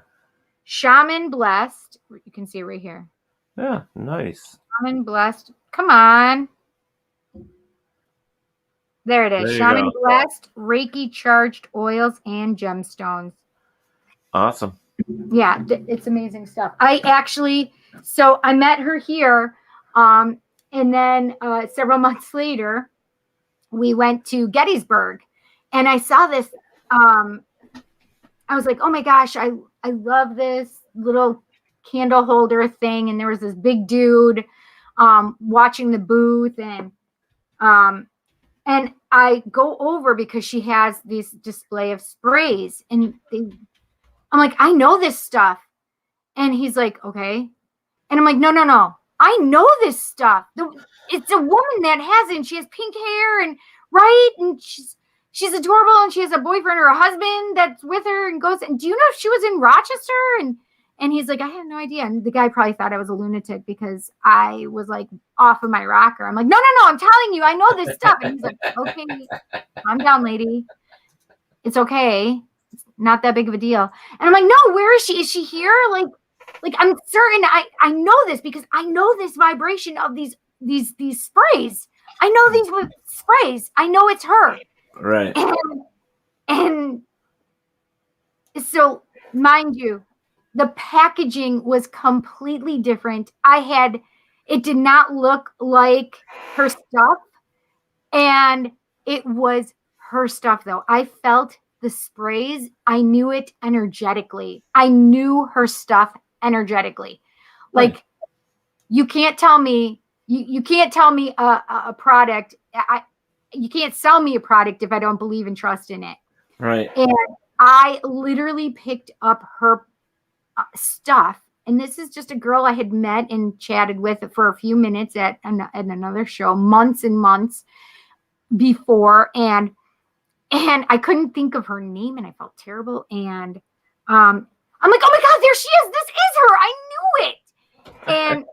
Shaman Blessed. You can see it right here. Yeah, nice. Shaman Blessed. Come on. There it is. There you Shaman go. Blessed, Reiki charged oils and gemstones. Awesome. Yeah, it's amazing stuff. I met her here, and then several months later, we went to Gettysburg, and I saw this. I was like, oh my gosh, I love this little candle holder thing, and there was this big dude watching the booth, and And I go over because she has this display of sprays, and I'm like, I know this stuff. And he's like, okay. And I'm like, no. I know this stuff. It's a woman that has it, and she has pink hair, and right, and she's adorable, and she has a boyfriend or a husband that's with her and goes. And do you know if she was in Rochester? And he's like, I had no idea. And the guy probably thought I was a lunatic because I was like off of my rocker. I'm like, no, I'm telling you, I know this stuff. And he's like, okay, calm down, lady. It's okay. It's not that big of a deal. And I'm like, no, where is she? Is she here? Like I'm certain I know this because I know this vibration of these sprays. I know these sprays. I know it's her. Right. And so, mind you, the packaging was completely different. It did not look like her stuff. And it was her stuff, though. I felt the sprays. I knew it energetically. I knew her stuff energetically. Like, you can't tell me, you can't tell me a product. You can't sell me a product if I don't believe and trust in it. Right. And I literally picked up her stuff. And this is just a girl I had met and chatted with for a few minutes at another show months and months before. And I couldn't think of her name, and I felt terrible. And I'm like, oh my God, there she is. This is her. I knew it. And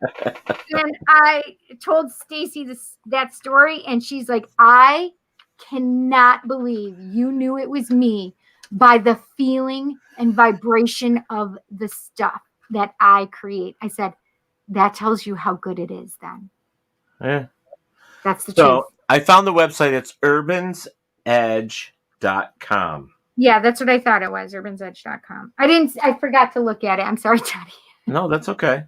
I told Stacy that story, and she's like, I cannot believe you knew it was me by the feeling and vibration of the stuff that I create. I said, that tells you how good it is then. Yeah. That's the truth. So I found the website. It's urbansedge.com. Yeah, that's what I thought it was, urbansedge.com. I forgot to look at it. I'm sorry, Teddy. No, that's okay.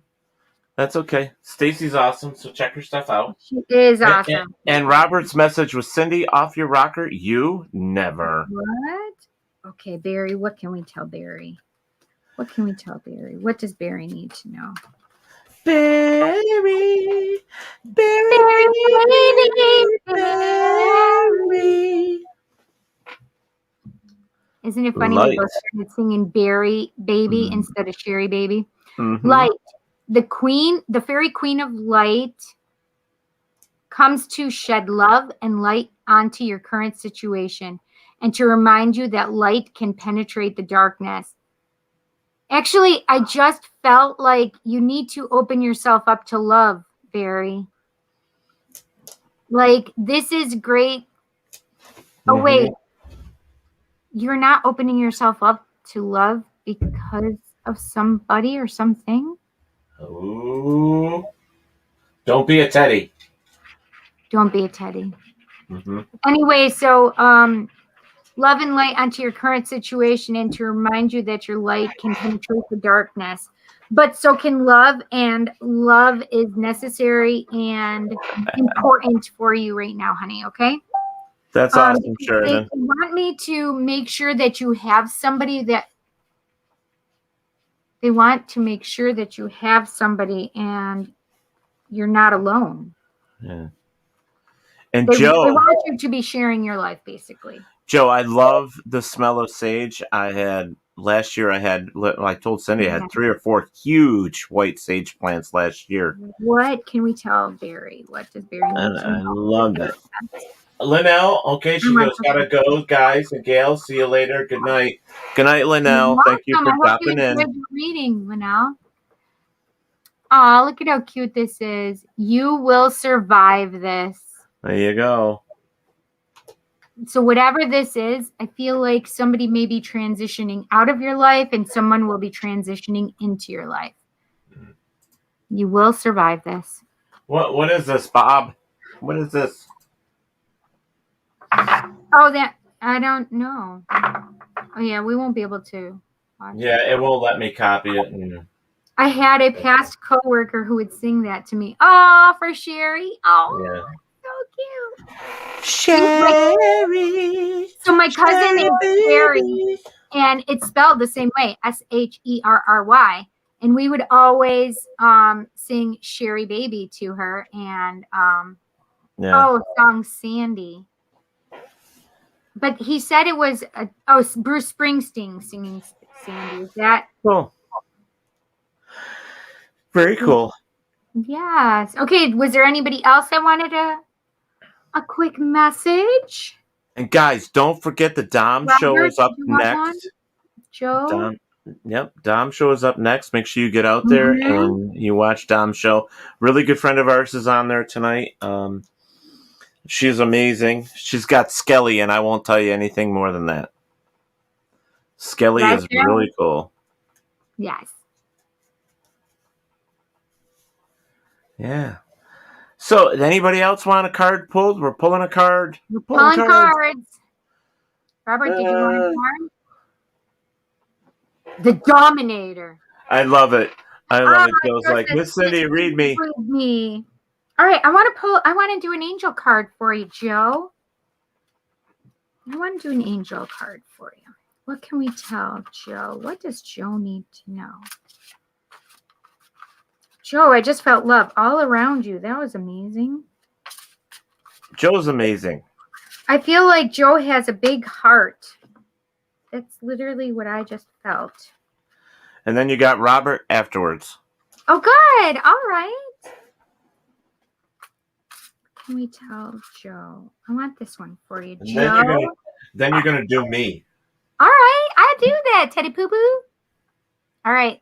That's okay. Stacy's awesome, so check her stuff out. She is awesome. And Robert's message was, Cindy, off your rocker, you never. What? Okay, Barry, what can we tell Barry? What can we tell Barry? What does Barry need to know? Barry. Isn't it funny we both started singing Barry Baby instead of Sherry Baby? Mm-hmm. Light. The fairy queen of light comes to shed love and light onto your current situation and to remind you that light can penetrate the darkness. Actually, I just felt like you need to open yourself up to love, Barry. Like, this is great. Oh, wait. You're not opening yourself up to love because of somebody or something? Ooh. Don't be a Teddy. Don't be a Teddy. Mm-hmm. Anyway, so love and light onto your current situation and to remind you that your light can penetrate the darkness. But so can love, and love is necessary and important for you right now, honey, okay? That's awesome, Sheridan. They want me to make sure that you have somebody that they want to make sure that you have somebody and you're not alone. Yeah. And They Joe, want you to be sharing your life, basically. Joe, I love the smell of sage. Last year, I told Cindy, I had 3 or 4 huge white sage plants last year. What can we tell Barry? What does Barry need to know? I love it. Linnell, okay, she goes, gotta go, guys and gals. See you later. Good night. Good night, Linnell. Thank you for dropping in. Good reading, Linnell. Oh, look at how cute this is. You will survive this. There you go. So whatever this is, I feel like somebody may be transitioning out of your life and someone will be transitioning into your life. You will survive this. What is this, Bob? What is this? Oh, that I don't know. Oh yeah, we won't be able to watch it. It won't let me copy it. I had a past coworker who would sing that to me. Oh, for Sherry. Oh, yeah. So cute. Sherry. So my cousin is Sherry, and it's spelled the same way, Sherry. And we would always sing Sherry Baby to her, and song Sandy. but he said it was Bruce Springsteen singing Sandy. Is that cool? Very cool. Yes. Okay. Was there anybody else that wanted a quick message? And guys, don't forget the Dom show is up next. Joe? Dom show is up next. Make sure you get out there and you watch Dom's show. Really good friend of ours is on there tonight. She's amazing. She's got Skelly, and I won't tell you anything more than that. Skelly is really cool. Yes. Yeah. So, does anybody else want a card pulled? We're pulling a card. We're pulling cards. Robert, did you want a card? The Dominator. I love it. I love it. Joe's like, Miss Cindy, read me. All right, I want to do an angel card for you, Joe. I want to do an angel card for you. What can we tell Joe? What does Joe need to know? Joe, I just felt love all around you. That was amazing. Joe's amazing. I feel like Joe has a big heart. That's literally what I just felt. And then you got Robert afterwards. Oh, good. All right. Can we tell Joe? I want this one for you, Joe. Then you're gonna do me. All right. I do that, Teddy Poo Poo. All right.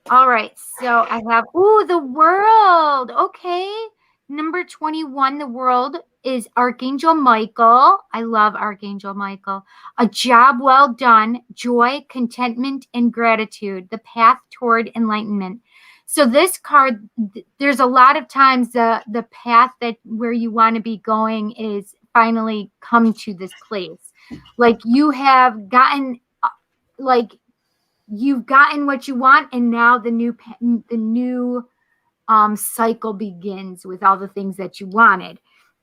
All right, so I have, the world. Okay. Number 21, the world is Archangel Michael. I love Archangel Michael. A job well done, joy, contentment, and gratitude, the path toward enlightenment. So this card, there's a lot of times the path that where you want to be going is finally come to this place. Like you have gotten, you've gotten what you want, and now the new cycle begins with all the things that you wanted.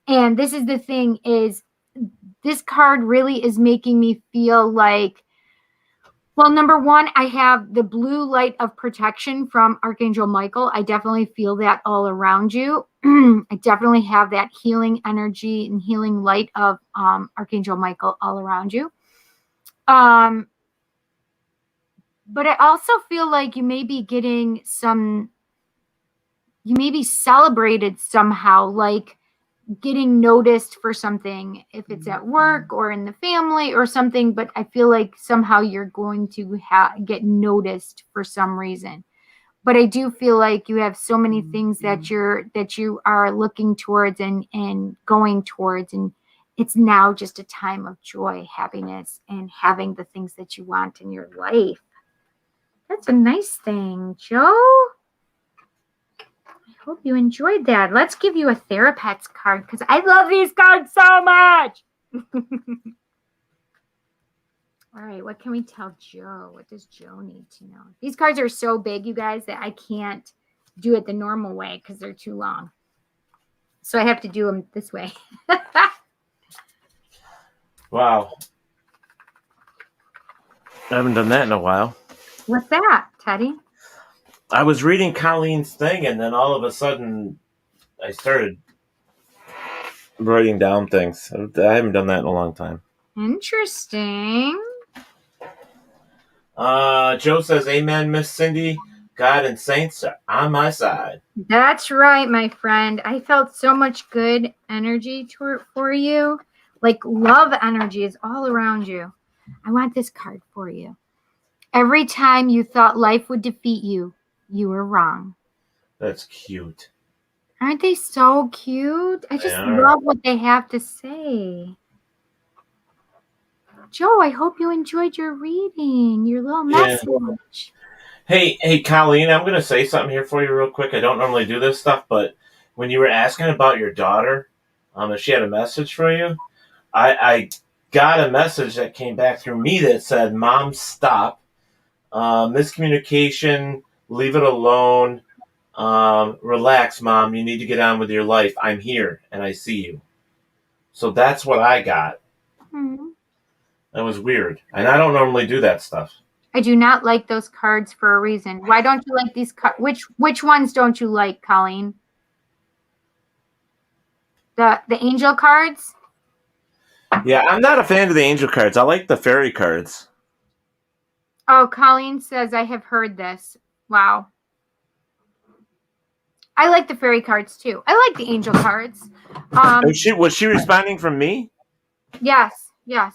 And this is the thing is this card really is making me feel like, well, number one, I have the blue light of protection from Archangel Michael. I definitely feel that all around you. I definitely have that healing energy and healing light of Archangel Michael all around you. But I also feel like you may be getting you may be celebrated somehow, like getting noticed for something, if it's at work or in the family or something. But I feel like somehow you're going to get noticed for some reason. But I do feel like you have so many things that you are looking towards and going towards. And it's now just a time of joy, happiness, and having the things that you want in your life. That's a nice thing, Joe. I hope you enjoyed that. Let's give you a Therapets card because I love these cards so much. All right, what can we tell Joe? What does Joe need to know? These cards are so big, you guys, that I can't do it the normal way because they're too long. So I have to do them this way. Wow. I haven't done that in a while. What's that, Teddy? I was reading Colleen's thing, and then all of a sudden, I started writing down things. I haven't done that in a long time. Interesting. Joe says, "Amen, Miss Cindy. God and saints are on my side." That's right, my friend. I felt so much good energy for you. Like love energy is all around you. I want this card for you. Every time you thought life would defeat you, you were wrong. That's cute. Aren't they so cute? I just love what they have to say. Joe, I hope you enjoyed your reading, your little message. Hey, Colleen, I'm going to say something here for you real quick. I don't normally do this stuff, but when you were asking about your daughter, if she had a message for you, I got a message that came back through me that said, "Mom, stop. Miscommunication, leave it alone. Relax, Mom. You need to get on with your life. I'm here, and I see you." So that's what I got. Mm-hmm. That was weird. And I don't normally do that stuff. I do not like those cards for a reason. Why don't you like these cards? Which ones don't you like, Colleen? The angel cards? Yeah, I'm not a fan of the angel cards. I like the fairy cards. Oh, Colleen says, I have heard this. Wow. I like the fairy cards too. I like the angel cards. Was she responding from me? Yes, yes.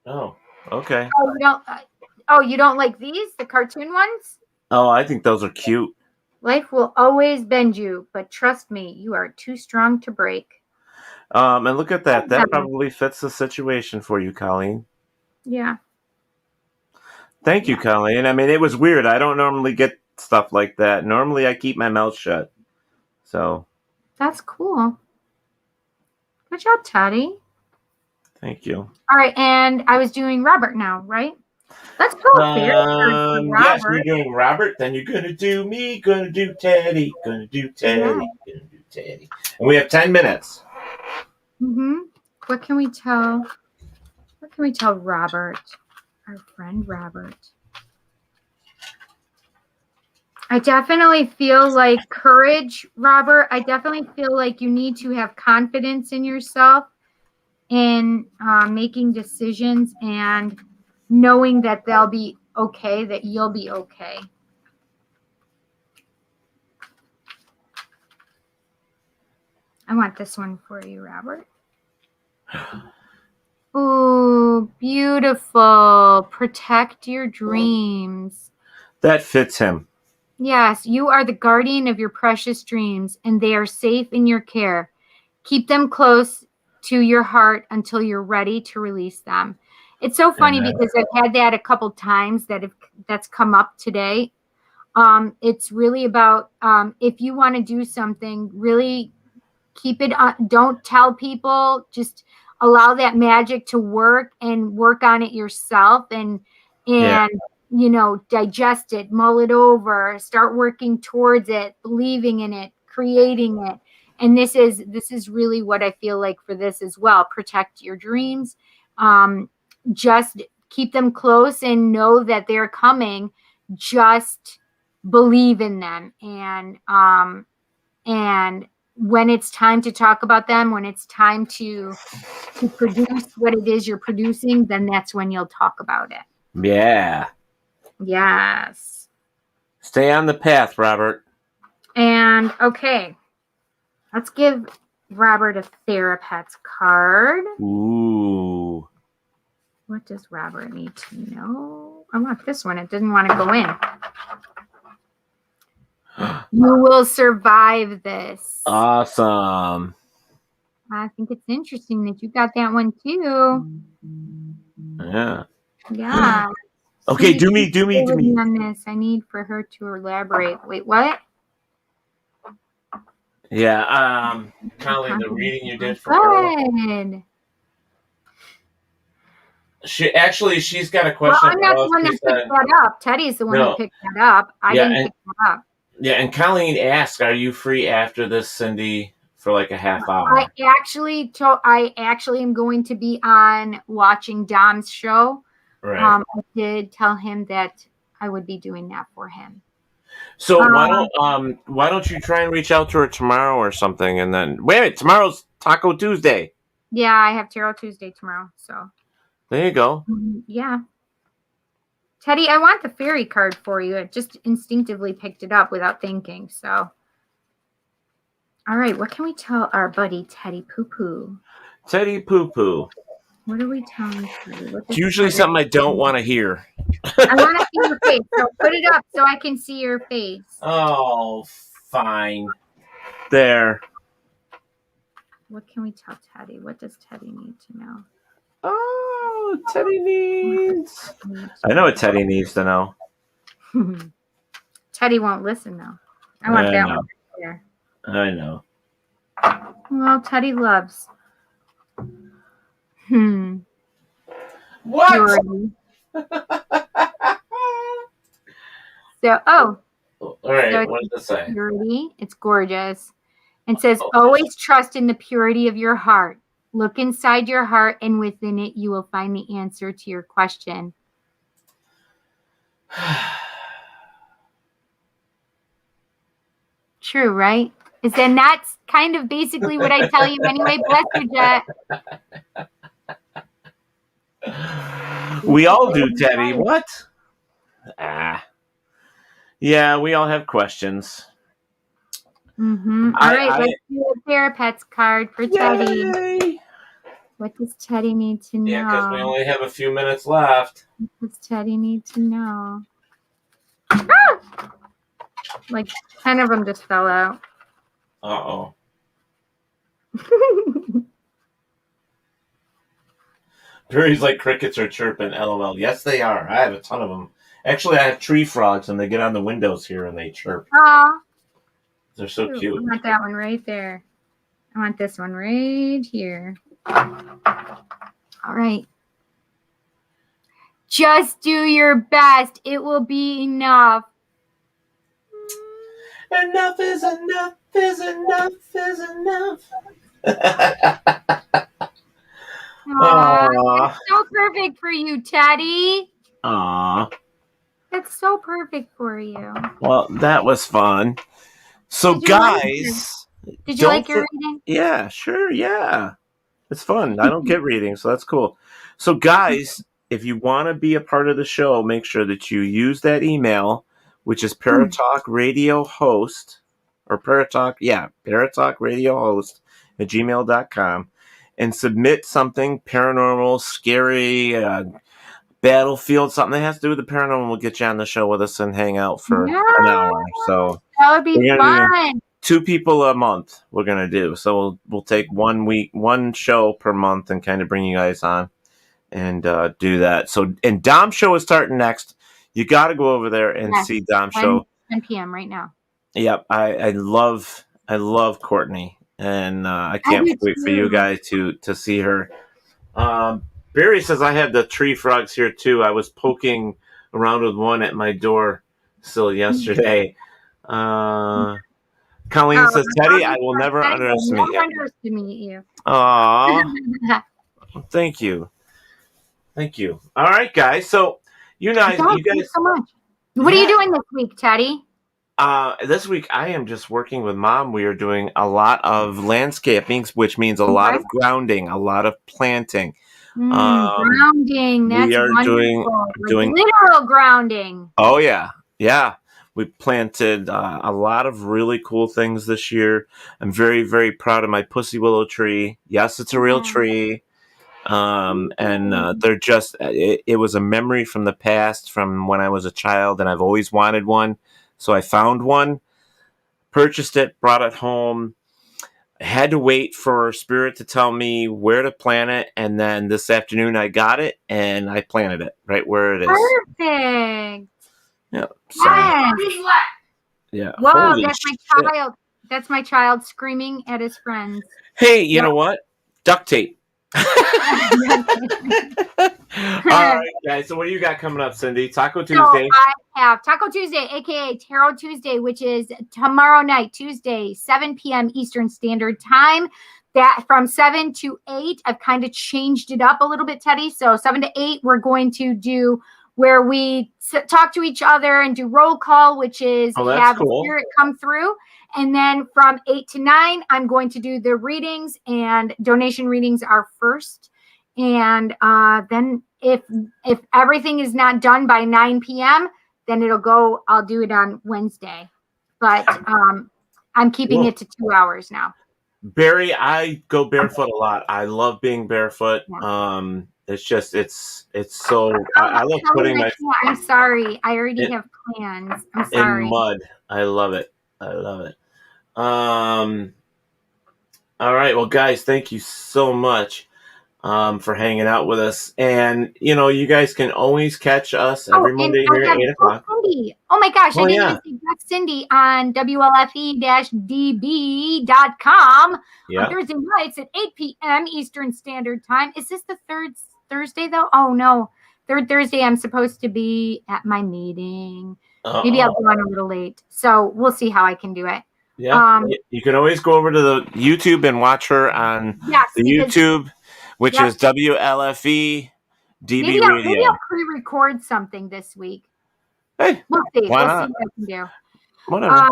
Oh, okay. You don't like these, the cartoon ones? Oh, I think those are cute. Life will always bend you, but trust me, you are too strong to break. And look at that. That probably fits the situation for you, Colleen. Yeah. Thank you, Colleen. I mean, it was weird. I don't normally get stuff like that. Normally, I keep my mouth shut. So. That's cool. Good job, Teddy. Thank you. All right, and I was doing Robert now, right? Let's pull a fairy card for Yes, Robert. you're doing Robert. Then you're gonna do me. Gonna do Teddy. Gonna do Teddy. Yeah. Gonna do Teddy. And we have 10 minutes. What can we tell? What can we tell Robert, our friend Robert? I definitely feel like courage, Robert. I definitely feel like you need to have confidence in yourself in making decisions and knowing that they'll be okay, that you'll be okay. I want this one for you, Robert. Ooh, beautiful. Protect your dreams. That fits him. Yes, you are the guardian of your precious dreams, and they are safe in your care. Keep them close to your heart until you're ready to release them. It's so funny because I've had that a couple times that's come up today. It's really about if you want to do something, really keep it. Don't tell people. Just allow that magic to work and work on it yourself, and digest it, mull it over, start working towards it, believing in it, creating it. And this is really what I feel like for this as well. Protect your dreams. Just keep them close and know that they're coming. Just believe in them. And when it's time to talk about them, when it's time to produce what it is you're producing, then that's when you'll talk about it. Yeah. Yes. Stay on the path, Robert. And okay, let's give Robert a Therapets card. Ooh. What does Robert need to know? I want this one. It didn't want to go in. You will survive this. Awesome. I think it's interesting that you got that one too. Yeah. Yeah. Okay, do me. On this, I need for her to elaborate. Wait, what? Yeah, Colleen, the reading you did for her. Good. She's got a question. Well, I'm not the one that picked that up. Teddy's the one that picked that up. I didn't pick that up. Yeah, and Colleen asked, "Are you free after this, Cindy, for like a half hour?" I actually am going to be on watching Dom's show. Right. I did tell him that I would be doing that for him. So why don't you try and reach out to her tomorrow or something, and then wait a minute, tomorrow's Taco Tuesday. Yeah, I have Tarot Tuesday tomorrow, so there you go. Yeah. Teddy, I want the fairy card for you. I just instinctively picked it up without thinking. So, all right, what can we tell our buddy Teddy Poo Poo? Teddy Poo Poo. What are we telling Teddy? It's usually something I don't want to hear. I want to see your face, so put it up so I can see your face. Oh, fine. There. What can we tell Teddy? What does Teddy need to know? Oh, Teddy needs. I know what Teddy needs to know. Teddy won't listen though. I want that one right there. I know. Well, Teddy loves. What? All right. So what does it say? Purity. It's gorgeous. It says, always trust in the purity of your heart. Look inside your heart, and within it, you will find the answer to your question. True, right? Is then that's kind of basically what I tell you anyway. Bless you, Jet. We all do, Teddy. What? Yeah, we all have questions. Mm-hmm. All right, let's do a Therapets card for Teddy. Yay! What does Teddy need to know? Yeah, because we only have a few minutes left. What does Teddy need to know? Like 10 of them just fell out. Uh-oh. Barry's like crickets are chirping, LOL. Yes, they are. I have a ton of them. Actually, I have tree frogs, and they get on the windows here, and they chirp. Aw. They're so cute. I want that one right there. I want this one right here. All right. Just do your best. It will be enough. Enough is enough is enough is enough. Aww, it's so perfect for you, Teddy. Aww. It's so perfect for you. Well, that was fun. So, guys. Did you like your reading? Yeah, sure. Yeah. It's fun. I don't get readings, so that's cool. So, guys, if you want to be a part of the show, make sure that you use that email, which is paratalkradio or paratalkradio@gmail.com, and submit something paranormal, scary, battlefield, something that has to do with the paranormal. We'll get you on the show with us and hang out for an hour. So that would be fun. 2 people a month we're gonna do. So we'll take 1 week, 1 show per month, and kind of bring you guys on and do that. So, and Dom's show is starting next. You got to go over there and see Dom's show. 10 p.m. right now. Yep, I love Courtney, and I can't wait for you guys to see her. Barry says I have the tree frogs here too. I was poking around with one at my door still yesterday. Colleen says, Teddy, I will never underestimate you. Aw. Thank you. All right, guys. So you guys so much. What are you doing this week, Teddy? This week I am just working with Mom. We are doing a lot of landscaping, which means a lot of grounding, a lot of planting. Grounding. That's we are wonderful. doing literal grounding. Oh yeah. We planted a lot of really cool things this year. I'm very, very proud of my pussy willow tree. Yes, it's a real tree. And they're just, it was a memory from the past, from when I was a child, and I've always wanted one. So I found one, purchased it, brought it home. I had to wait for Spirit to tell me where to plant it. And then this afternoon I got it and I planted it right where it is. Perfect. Yeah. So, yeah. Whoa, Holy that's my shit. child. That's my child screaming at his friends. Hey, you know what? Duct tape. All right, guys. So what do you got coming up, Cindy? Taco Tuesday. So I have Taco Tuesday, aka Tarot Tuesday, which is tomorrow night, Tuesday, 7 p.m. Eastern Standard Time. That from 7 to 8. I've kind of changed it up a little bit, Teddy. So 7 to 8, we're going to do where we talk to each other and do roll call, which is have cool. Spirit come through. And then from 8 to 9, I'm going to do the readings, and donation readings are first. And then if everything is not done by 9 p.m., then I'll do it on Wednesday. But I'm keeping it to 2 hours now. Barry, I go barefoot a lot. I love being barefoot. Yeah. It's just, it's so, I love putting my... I'm sorry. I already have plans. I'm sorry. In mud. I love it. All right. Well, guys, thank you so much for hanging out with us. And, you guys can always catch us every Monday here at 8 o'clock. Cindy. Oh, my gosh. I didn't even see that's Cindy on WLFE-DB.com on Thursday nights at 8 p.m. Eastern Standard Time. Is this the third Thursday, though? Oh, no. Third Thursday, I'm supposed to be at my meeting. Maybe I'll go on a little late. So we'll see how I can do it. Yeah. You can always go over to the YouTube and watch her on the YouTube, which is WLFE DB Radio. Maybe I'll pre-record something this week. Hey, we'll see. Why See not? what I can do. Whatever.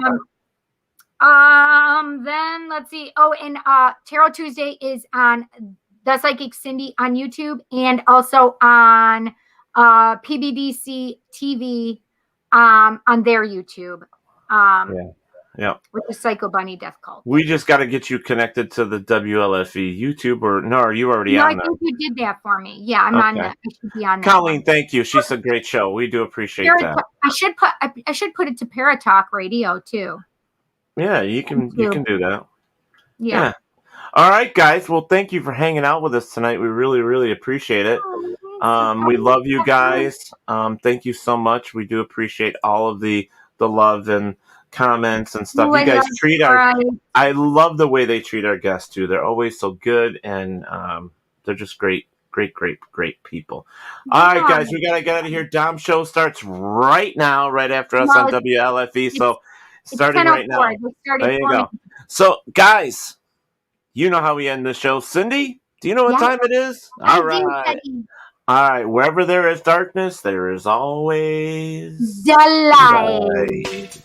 Then let's see. Oh, and Tarot Tuesday is on The Psychic Cindy on YouTube and also on PBDC TV on their YouTube. Yeah. With the Psycho Bunny Death Cult. We just got to get you connected to the WLFE YouTube, or no? Are you already on I think you did that for me. Yeah, I'm on that. I should be on that. Colleen, thank you. She's a great show. We do appreciate that. I should put it to Paratalk Radio too. Yeah, you can do that. Yeah. All right, guys. Well, thank you for hanging out with us tonight. We really, really appreciate it. We love you guys. Thank you so much. We do appreciate all of the love and comments and stuff. You guys treat I love the way they treat our guests too. They're always so good, and they're just great people. All right, guys, we gotta get out of here. Dom show starts right now, right after us on WLFE. So starting right now. There you go. So, guys, you know how we end the show. Cindy, do you know what time it is? All right. All right. Wherever there is darkness, there is always the light.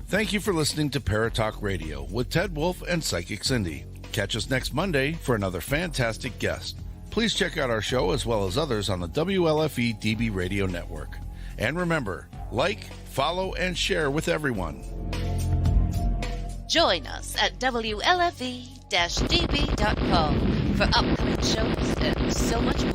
Thank you for listening to Paratalk Radio with Ted Wolf and Psychic Cindy. Catch us next Monday for another fantastic guest. Please check out our show as well as others on the WLFE DB Radio Network. And remember, like, follow, and share with everyone. Join us at WLFE-DB.com for upcoming shows and so much more.